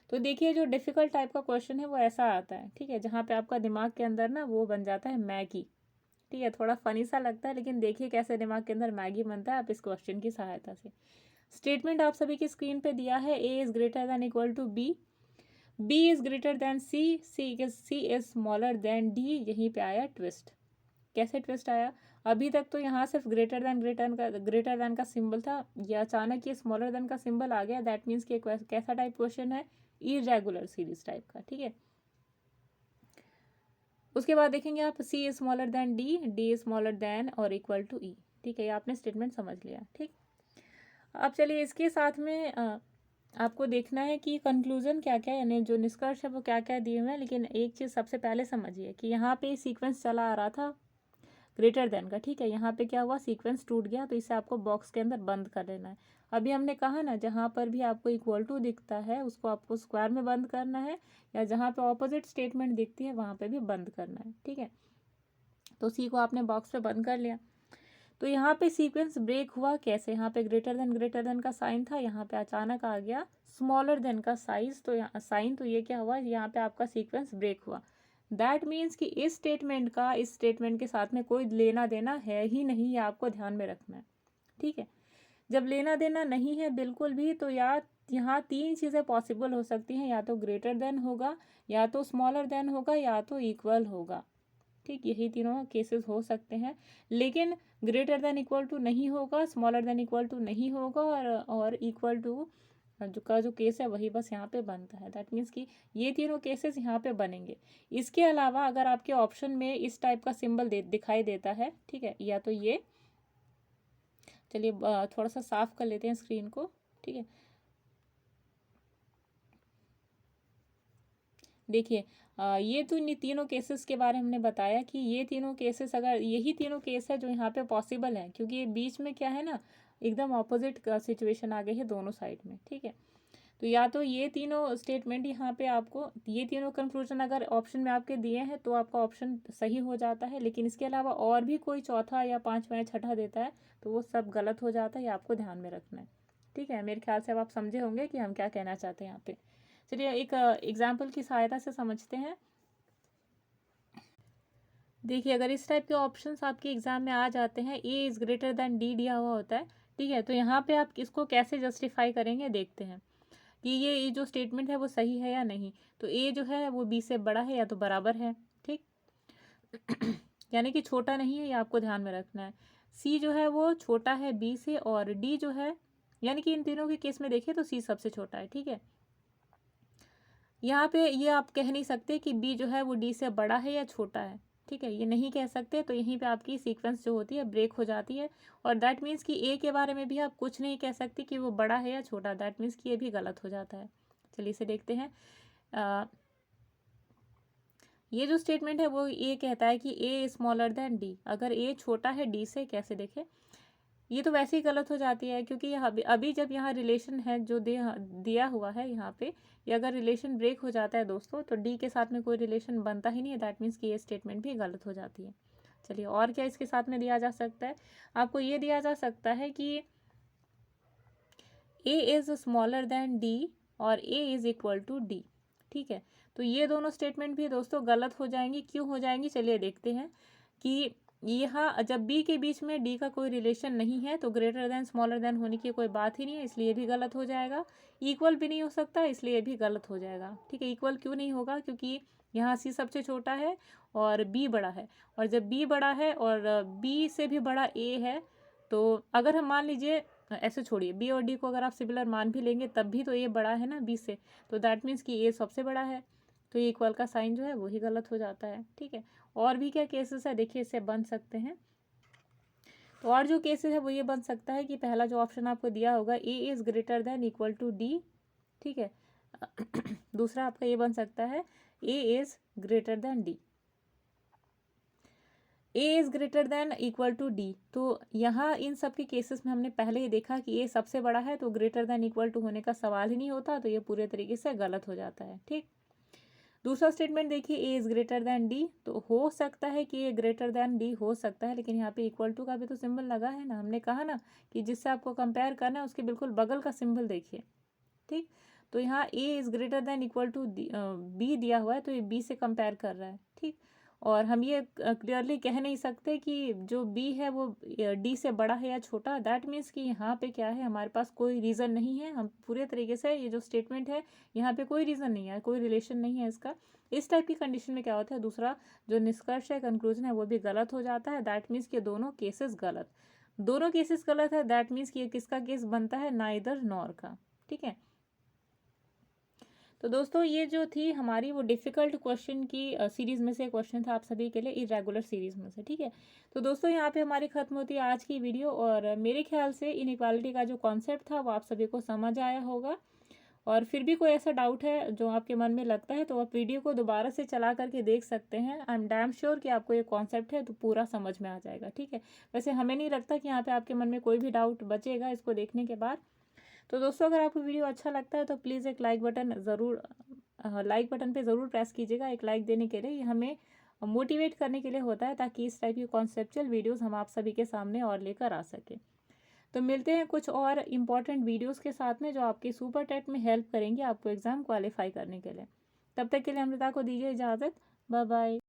तो देखिए, जो डिफ़िकल्ट टाइप का क्वेश्चन है वो ऐसा आता है, ठीक है, जहाँ पे आपका दिमाग के अंदर ना वो बन जाता है मैगी, ठीक है। थोड़ा फनी सा लगता है, लेकिन देखिए कैसे दिमाग के अंदर मैगी बनता है आप इस क्वेश्चन की सहायता से। स्टेटमेंट आप सभी की स्क्रीन पे दिया है, A is greater than equal to B, B is greater than C is smaller than D. यहीं पे आया ट्विस्ट। कैसे ट्विस्ट आया, अभी तक तो यहाँ सिर्फ ग्रेटर दैन का सिंबल था, ये अचानक ये स्मॉलर दैन का सिंबल आ गया, दैट मीन्स कि कैसा टाइप क्वेश्चन है, इरेगुलर सीरीज टाइप का, ठीक है। उसके बाद देखेंगे आप, C is smaller than D, D is smaller than और इक्वल टू ई, ठीक है। ये आपने स्टेटमेंट समझ लिया, ठीक। अब चलिए इसके साथ में आपको देखना है कि कंक्लूजन क्या क्या है, यानी जो निष्कर्ष है वो क्या क्या दिए हुए हैं। लेकिन एक चीज़ सबसे पहले समझिए कि यहाँ पे सीक्वेंस चला आ रहा था ग्रेटर देन का, ठीक है। यहाँ पे क्या हुआ, सीक्वेंस टूट गया, तो इसे आपको बॉक्स के अंदर बंद कर लेना है। अभी हमने कहा ना, जहाँ पर भी आपको इक्वल टू दिखता है उसको आपको स्क्वायर में बंद करना है, या जहाँ पे ऑपोजिट स्टेटमेंट दिखती है वहाँ पे भी बंद करना है, ठीक है। तो सी को आपने बॉक्स पे बंद कर लिया। तो यहाँ पे सीक्वेंस ब्रेक हुआ कैसे, यहाँ पे ग्रेटर देन का साइन था, यहाँ पे अचानक आ गया स्मॉलर देन का साइज, तो यहाँ साइन, तो ये क्या हुआ, यहाँ पे आपका सीक्वेंस ब्रेक हुआ। दैट मीन्स कि इस स्टेटमेंट के साथ में कोई लेना देना है ही नहीं, ये आपको ध्यान में रखना है, ठीक है। जब लेना देना नहीं है बिल्कुल भी, तो यहाँ तीन चीज़ें पॉसिबल हो सकती हैं, या तो ग्रेटर देन होगा, या तो स्मॉलर देन होगा, या तो इक्वल होगा, ठीक। यही तीनों केसेस हो सकते हैं, लेकिन ग्रेटर देन इक्वल टू नहीं होगा, स्मॉलर देन इक्वल टू नहीं होगा, और इक्वल टू जो केस है वही बस यहाँ पे बनता है। दैट मीन्स कि ये तीनों केसेस यहाँ पे बनेंगे। इसके अलावा अगर आपके ऑप्शन में इस टाइप का सिंबल दिखाई देता है, ठीक है, या तो ये, चलिए थोड़ा सा साफ कर लेते हैं स्क्रीन को, ठीक है। देखिए ये तो तीनों केसेस के बारे में हमने बताया कि ये तीनों केसेस, अगर यही तीनों केस है जो यहाँ पे पॉसिबल है, क्योंकि ये बीच में क्या है ना, एकदम ऑपोजिट सिचुएशन आ गई है दोनों साइड में, ठीक है। तो या तो ये तीनों स्टेटमेंट यहाँ पे आपको, ये तीनों कंक्लूजन अगर ऑप्शन में आपके दिए हैं तो आपका ऑप्शन सही हो जाता है, लेकिन इसके अलावा और भी कोई चौथा या पांचवा या छठा देता है तो वो सब गलत हो जाता है, ये आपको ध्यान में रखना है। ठीक है, मेरे ख्याल से अब आप समझे होंगे कि हम क्या कहना चाहते हैं यहाँ पे। चलिए एक एग्जाम्पल की सहायता से समझते हैं। देखिए, अगर इस टाइप के ऑप्शंस आपके एग्जाम में आ जाते हैं, ए इज़ ग्रेटर देन डी दिया हुआ होता है, ठीक है, तो यहाँ पे आप इसको कैसे जस्टिफाई करेंगे देखते हैं कि ये जो स्टेटमेंट है वो सही है या नहीं। तो ए जो है वो बी से बड़ा है या तो बराबर है, ठीक यानी कि छोटा नहीं है, ये आपको ध्यान में रखना है। सी जो है वो छोटा है बी से, और डी जो है, यानी कि इन तीनों के केस में देखें तो सी सबसे छोटा है, ठीक है। यहाँ पे ये आप कह नहीं सकते कि बी जो है वो डी से बड़ा है या छोटा है, ठीक है, ये नहीं कह सकते। तो यहीं पे आपकी सीक्वेंस जो होती है ब्रेक हो जाती है, और दैट मीन्स कि ए के बारे में भी आप कुछ नहीं कह सकते कि वो बड़ा है या छोटा, दैट मीन्स कि ये भी गलत हो जाता है। चलिए इसे देखते हैं। ये जो स्टेटमेंट है वो ये कहता है कि ए स्मॉलर देन डी, अगर ए छोटा है डी से, कैसे देखें, ये तो वैसे ही गलत हो जाती है, क्योंकि अभी जब यहाँ रिलेशन है जो दिया हुआ है यहाँ पे, ये अगर रिलेशन ब्रेक हो जाता है दोस्तों तो डी के साथ में कोई रिलेशन बनता ही नहीं है, दैट मीन्स कि ये स्टेटमेंट भी गलत हो जाती है। चलिए और क्या इसके साथ में दिया जा सकता है, आपको ये दिया जा सकता है कि A is smaller than D और A is equal to D, ठीक है। तो ये दोनों स्टेटमेंट भी दोस्तों गलत हो जाएंगी। क्यों हो जाएंगी, चलिए देखते हैं कि यहाँ जब बी के बीच में डी का कोई रिलेशन नहीं है तो ग्रेटर देन स्मॉलर देन होने की कोई बात ही नहीं है, इसलिए ये भी गलत हो जाएगा। इक्वल भी नहीं हो सकता, इसलिए ये भी गलत हो जाएगा, ठीक है। इक्वल क्यों नहीं होगा, क्योंकि यहाँ सी सबसे छोटा है और बी बड़ा है, और जब बी बड़ा है और बी से भी बड़ा ए है, तो अगर हम मान लीजिए, ऐसे छोड़िए, बी और डी को अगर आप सिमिलर मान भी लेंगे तब भी तो ए बड़ा है ना बी से, तो दैट मीन्स कि ए सबसे बड़ा है, तो ये इक्वल का साइन जो है वही गलत हो जाता है, ठीक है। और भी क्या केसेस है, देखिए इससे बन सकते हैं। तो और जो केसेस है वो ये बन सकता है कि पहला जो ऑप्शन आपको दिया होगा, A is greater than equal to D, ठीक है। दूसरा आपका ये बन सकता है, A is greater than D, A is greater than equal to D. तो यहाँ इन सब के केसेस में हमने पहले ही देखा कि ए सबसे बड़ा है तो ग्रेटर देन इक्वल टू होने का सवाल ही नहीं होता, तो ये पूरे तरीके से गलत हो जाता है, ठीक। दूसरा स्टेटमेंट देखिए, ए इज़ ग्रेटर देन डी, तो हो सकता है कि ए ग्रेटर देन डी हो सकता है, लेकिन यहाँ पे इक्वल टू का भी तो सिंबल लगा है ना, हमने कहा ना कि जिससे आपको कंपेयर करना है उसके बिल्कुल बगल का सिंबल देखिए, ठीक। तो यहाँ A is greater than equal to B दिया हुआ है, तो ये बी से कंपेयर कर रहा है, ठीक। और हम ये क्लियरली कह नहीं सकते कि जो बी है वो डी से बड़ा है या छोटा, दैट मीन्स कि यहाँ पे क्या है, हमारे पास कोई रीज़न नहीं है, हम पूरे तरीके से ये जो स्टेटमेंट है यहाँ पे कोई रीज़न नहीं है, कोई रिलेशन नहीं है इसका। इस टाइप की कंडीशन में क्या होता है, दूसरा जो निष्कर्ष है, कंक्लूजन है, वो भी गलत हो जाता है, दैट मीन्स कि दोनों केसेस गलत, दोनों केसेस गलत है, दैट मीन्स कि ये किसका केस बनता है, नाइदर नॉर का, ठीक है। तो दोस्तों ये जो थी हमारी वो डिफ़िकल्ट क्वेश्चन की सीरीज़ में से क्वेश्चन था आप सभी के लिए, इरेगुलर सीरीज़ में से, ठीक है। तो दोस्तों यहाँ पे हमारी ख़त्म होती है आज की वीडियो, और मेरे ख्याल से इनइक्वालिटी का जो कॉन्सेप्ट था वो आप सभी को समझ आया होगा। और फिर भी कोई ऐसा डाउट है जो आपके मन में लगता है तो आप वीडियो को दोबारा से चला करके देख सकते हैं। आई एम डैम श्योर कि आपको ये कॉन्सेप्ट है तो पूरा समझ में आ जाएगा, ठीक है। वैसे हमें नहीं लगता कि यहाँ पे आपके मन में कोई भी डाउट बचेगा इसको देखने के बाद। तो दोस्तों अगर आपको वीडियो अच्छा लगता है तो प्लीज़ एक लाइक बटन ज़रूर, लाइक बटन पे ज़रूर प्रेस कीजिएगा। एक लाइक देने के लिए, ये हमें मोटिवेट करने के लिए होता है, ताकि इस टाइप की कॉन्सेप्चुअल वीडियोस हम आप सभी के सामने और लेकर आ सकें। तो मिलते हैं कुछ और इम्पॉर्टेंट वीडियोस के साथ में जो आपकी सुपर टेट में हेल्प करेंगे आपको एग्ज़ाम क्वालिफाई करने के लिए। तब तक के लिए अमृता को दीजिए इजाज़त, बाय बाय।